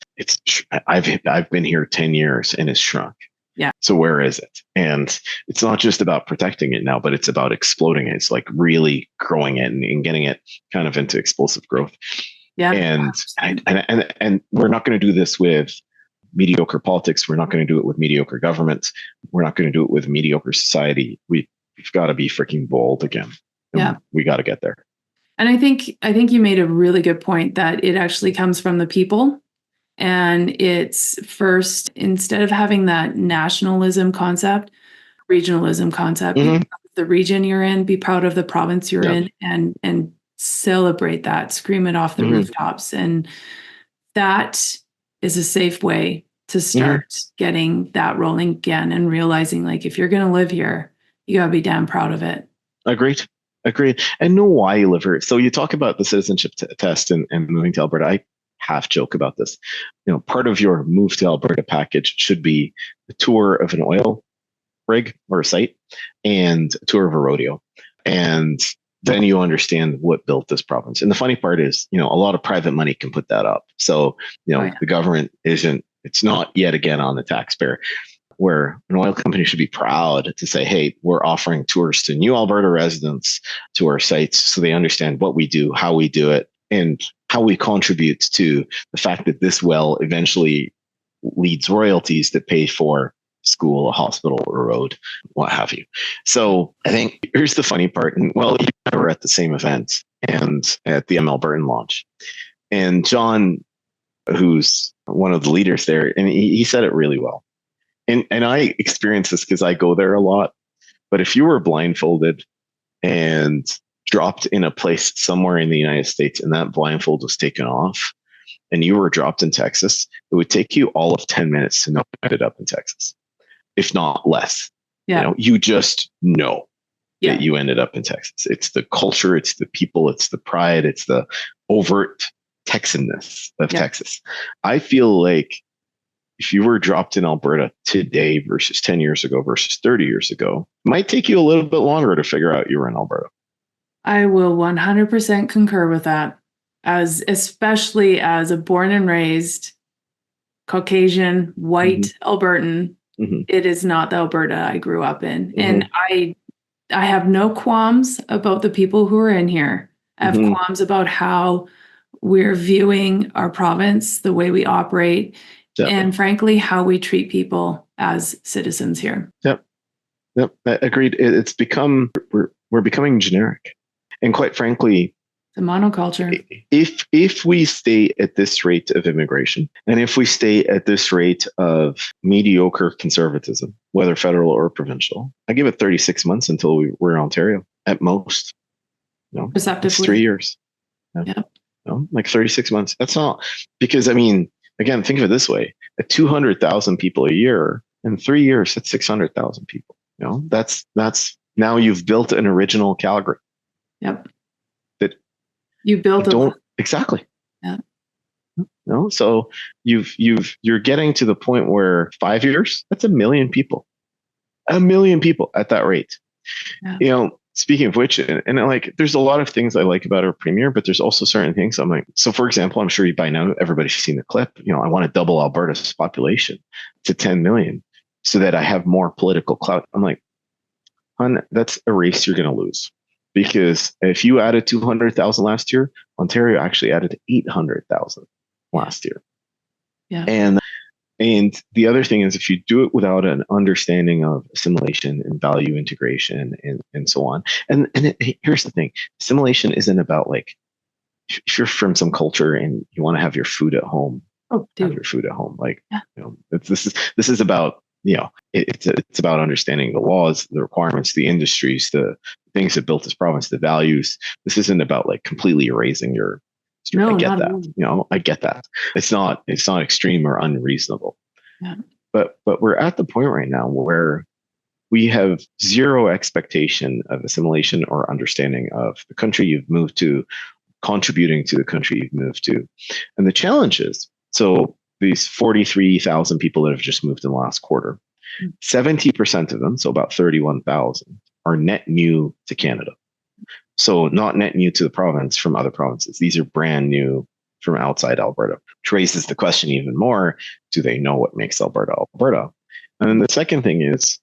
I've been here 10 years and it's shrunk. Yeah. So where is it? And it's not just about protecting it now, but it's about exploding it. It's like really growing it and getting it kind of into explosive growth. Yeah. And we're not going to do this with mediocre politics. We're not going to do it with mediocre government. We're not going to do it with mediocre society. We've got to be freaking bold again. Yeah. We got to get there. And I think you made a really good point that it actually comes from the people. And it's first, instead of having that nationalism concept, regionalism concept, be proud of the region you're in, be proud of the province you're in, and celebrate that, scream it off the rooftops. And that is a safe way to start getting that rolling again and realizing, like, if you're going to live here, you got to be damn proud of it. Agreed. And know why you live here. So you talk about the citizenship test and moving to Alberta. I half joke about this. Part of your move to Alberta package should be a tour of an oil rig or a site and a tour of a rodeo. And then you understand what built this province. And the funny part is, a lot of private money can put that up. So, the government it's not yet again on the taxpayer, where an oil company should be proud to say, hey, we're offering tours to new Alberta residents to our sites so they understand what we do, how we do it, and how we contribute to the fact that this well eventually leads royalties that pay for school, a hospital, a road, what have you. So I think here's the funny part. And you and I were at the same event and at the Albertan launch. And John, who's one of the leaders there, and he said it really well. And I experience this because I go there a lot. But if you were blindfolded and dropped in a place somewhere in the United States and that blindfold was taken off and you were dropped in Texas, it would take you all of 10 minutes to know you ended up in Texas, if not less. Yeah. You just know that you ended up in Texas. It's the culture, it's the people, it's the pride, it's the overt Texanness of Texas. I feel like if you were dropped in Alberta today versus 10 years ago versus 30 years ago, it might take you a little bit longer to figure out you were in Alberta. I will 100% concur with that, especially as a born and raised Caucasian, white Albertan. It is not the Alberta I grew up in. And I have no qualms about the people who are in here. I have qualms about how we're viewing our province, the way we operate, and frankly, how we treat people as citizens here. Yep. Agreed. It's become, We're becoming generic. And quite frankly, the monoculture. If we stay at this rate of immigration, and if we stay at this rate of mediocre conservatism, whether federal or provincial, I give it 36 months until we're in Ontario at most. It's 3 years. Yeah. Like 36 months. That's not, because I mean, again, think of it this way: at 200,000 people a year in 3 years, that's 600,000 people. That's now you've built an original Calgary. Yep. That you built exactly. Yeah. So you're getting to the point where 5 years, that's 1 million people. 1 million people at that rate. Yeah. Speaking of which, and like, there's a lot of things I like about our premier, but there's also certain things I'm like, so for example, I'm sure by now everybody's seen the clip. I want to double Alberta's population to 10 million so that I have more political clout. I'm like, hon, that's a race you're going to lose, because if you added 200,000 last year, Ontario actually added 800,000 last year. Yeah. And the other thing is, if you do it without an understanding of assimilation and value integration and so on, and here's the thing: assimilation isn't about, like, if you're from some culture and you want to have your food at home, have your food at home. Like, this is about, it's about understanding the laws, the requirements, the industries, the things that built this province, the values. This isn't about like completely erasing your. No, I get that. I get that. It's not extreme or unreasonable. Yeah. But we're at the point right now where we have zero expectation of assimilation or understanding of the country you've moved to, contributing to the country you've moved to. And the challenge is, so these 43,000 people that have just moved in the last quarter, 70% of them, so about 31,000, are net new to Canada. So not net new to the province from other provinces. These are brand new from outside Alberta, which raises the question even more: do they know what makes Alberta Alberta? And then the second thing is,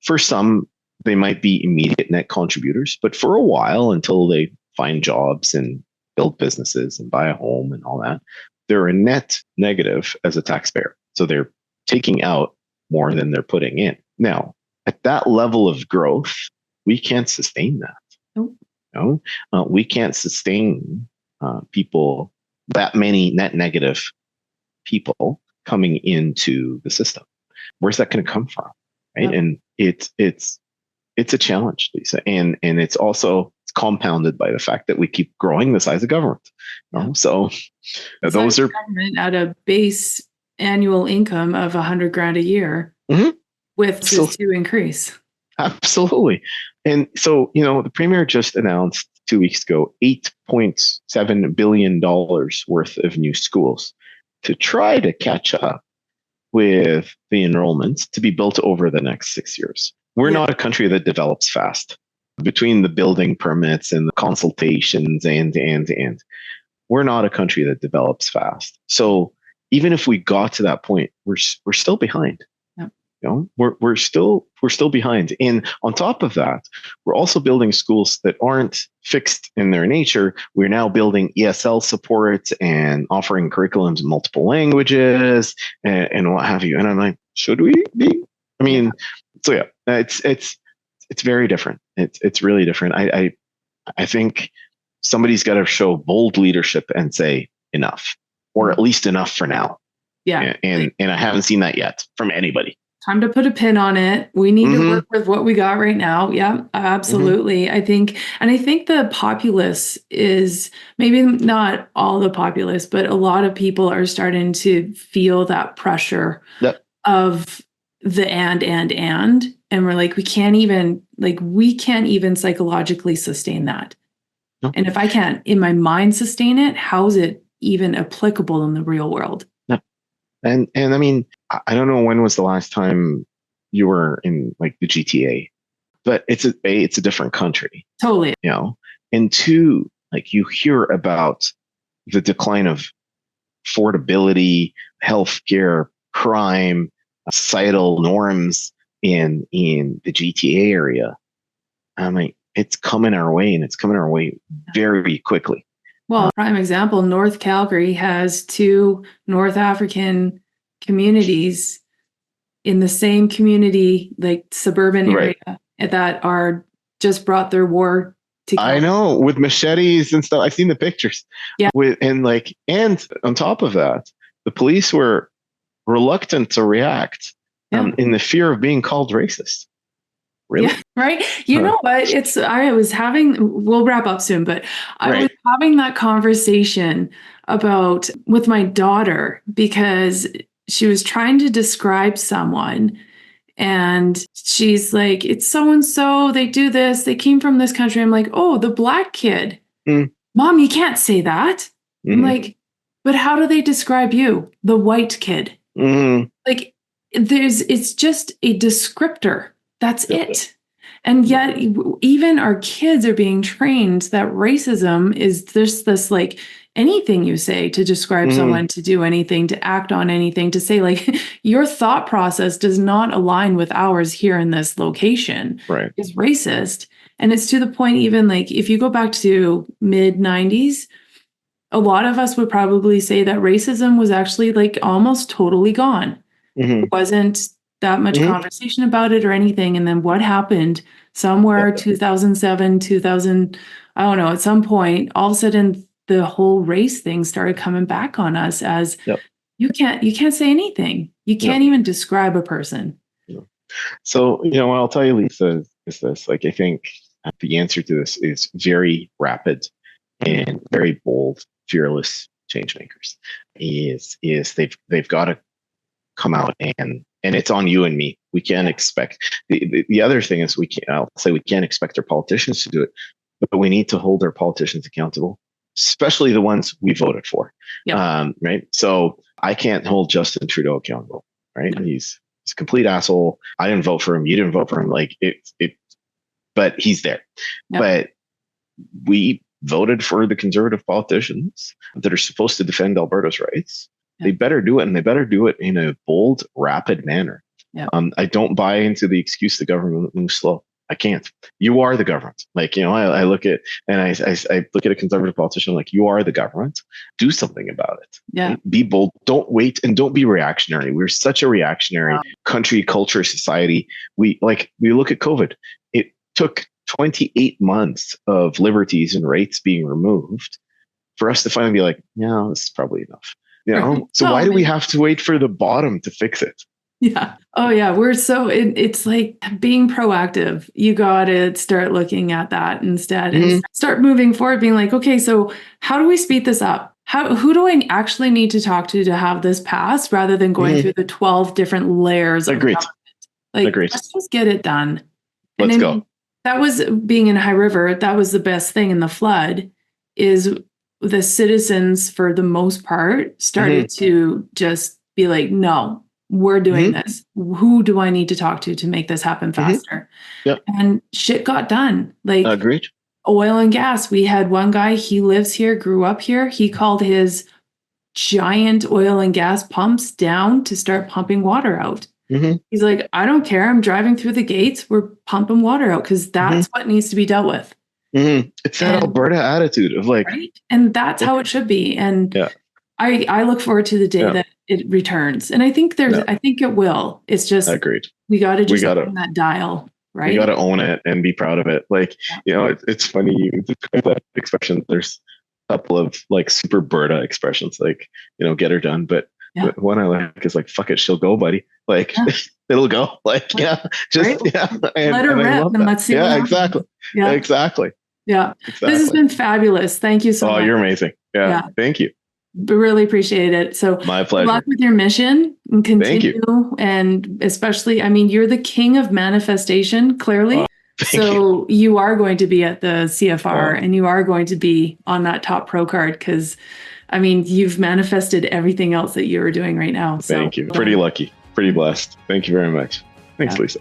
for some, they might be immediate net contributors, but for a while, until they find jobs and build businesses and buy a home and all that, they're a net negative as a taxpayer. So they're taking out more than they're putting in. Now, at that level of growth, we can't sustain that. Nope. We can't sustain people, that many net negative people coming into the system. Where's that going to come from? Right. Yep. And it's a challenge, Lisa. And it's compounded by the fact that we keep growing the size of government. Yep. So those are government at a base annual income of $100,000 a year, with to increase. Absolutely. And so, the premier just announced 2 weeks ago $8.7 billion worth of new schools to try to catch up with the enrollments to be built over the next 6 years. We're not a country that develops fast. Between the building permits and the consultations and we're not a country that develops fast. So even if we got to that point, we're still behind. We're still behind. And on top of that, we're also building schools that aren't fixed in their nature. We're now building ESL support and offering curriculums in multiple languages and what have you. And I'm like, should we be? I mean, so yeah, it's very different. It's really different. I think somebody's got to show bold leadership and say enough, or at least enough for now. Yeah. And I haven't seen that yet from anybody. Time to put a pin on it. We need to work with what we got right now. Yeah, absolutely. I think the populace is, maybe not all the populace, but a lot of people are starting to feel that pressure of the and we're like, we can't even psychologically sustain that. No. And if I can't in my mind sustain it, how is it even applicable in the real world? No. And I mean, I don't know when was the last time you were in like the GTA, but it's a different country. Totally. And two, like, you hear about the decline of affordability, healthcare, crime, societal norms in the GTA area. I'm like, it's coming our way, and it's coming our way very quickly. Well, prime example, North Calgary has 2 North African communities in the same community, like suburban area, that are just brought their war to Calgary. I know, with machetes and stuff. I've seen the pictures. Yeah. And on top of that, the police were reluctant to react in the fear of being called racist. Really? Yeah, right. You know what? We'll wrap up soon, but I was having that conversation with my daughter because she was trying to describe someone and she's like, it's so-and-so, they do this, they came from this country. I'm like, oh, the black kid. Mom, you can't say that. I'm like, but how do they describe you? The white kid. Like it's just a descriptor. That's it. And yet even our kids are being trained that racism is just this like anything you say to describe someone, to do anything, to act on anything, to say like your thought process does not align with ours here in this location is racist. And it's to the point, even like if you go back to mid-90s, a lot of us would probably say that racism was actually like almost totally gone. It wasn't that much conversation about it or anything. And then what happened somewhere 2007, 2000, I don't know, at some point, all of a sudden the whole race thing started coming back on us as you can't say anything. You can't even describe a person. So, what I'll tell you, Lisa, is this, like, I think the answer to this is very rapid and very bold, fearless change makers. Is they've got to come out and it's on you and me. We can't expect the other thing is we can't expect our politicians to do it, but we need to hold our politicians accountable, especially the ones we voted for. Right. So I can't hold Justin Trudeau accountable. Right. He's a complete asshole. I didn't vote for him. You didn't vote for him. Like but he's there. But we voted for the conservative politicians that are supposed to defend Alberta's rights. They better do it, and they better do it in a bold, rapid manner. I don't buy into the excuse the government moves slow. I can't. You are the government. Like, I look at I look at a conservative politician like, you are the government. Do something about it. Be bold. Don't wait, and don't be reactionary. We're such a reactionary country, culture, society. We look at COVID. It took 28 months of liberties and rights being removed for us to finally be like, yeah, this is probably enough. So why do we have to wait for the bottom to fix it? Yeah. Oh yeah. It's like being proactive. You got to start looking at that instead and start moving forward, being like, okay, so how do we speed this up? Who do I actually need to talk to have this pass rather than going through the 12 different layers of government? Let's just get it done. Let's go. That was being in High River. That was the best thing in the flood is the citizens, for the most part, started to just be like, no, we're doing this. Who do I need to talk to make this happen faster? And shit got done. Like, agreed. Oil and gas. We had one guy, he lives here, grew up here. He called his giant oil and gas pumps down to start pumping water out. He's like, I don't care. I'm driving through the gates. We're pumping water out because that's what needs to be dealt with. It's that Alberta attitude of like, and that's how it should be. And I look forward to the day that it returns. And I think I think it will. It's just, agreed. We got to just own that dial, right? We got to own it and be proud of it. Like, it's funny you describe that expression. There's a couple of like super Berta expressions, like, get her done. But one I like is like, fuck it, she'll go, buddy. Like, it'll go. Like, just, And, let her rip and let's see. Exactly. Yeah, exactly. Yeah. Exactly. This has been fabulous. Thank you so much. Oh, you're amazing. Yeah. Thank you. Really appreciate it. So my pleasure. Good luck with your mission and continue. Thank you. And especially, you're the king of manifestation, clearly. So you are going to be at the CFR and you are going to be on that top pro card because, you've manifested everything else that you're doing right now. So. Thank you. Pretty lucky. Pretty blessed. Thank you very much. Thanks, Lisa.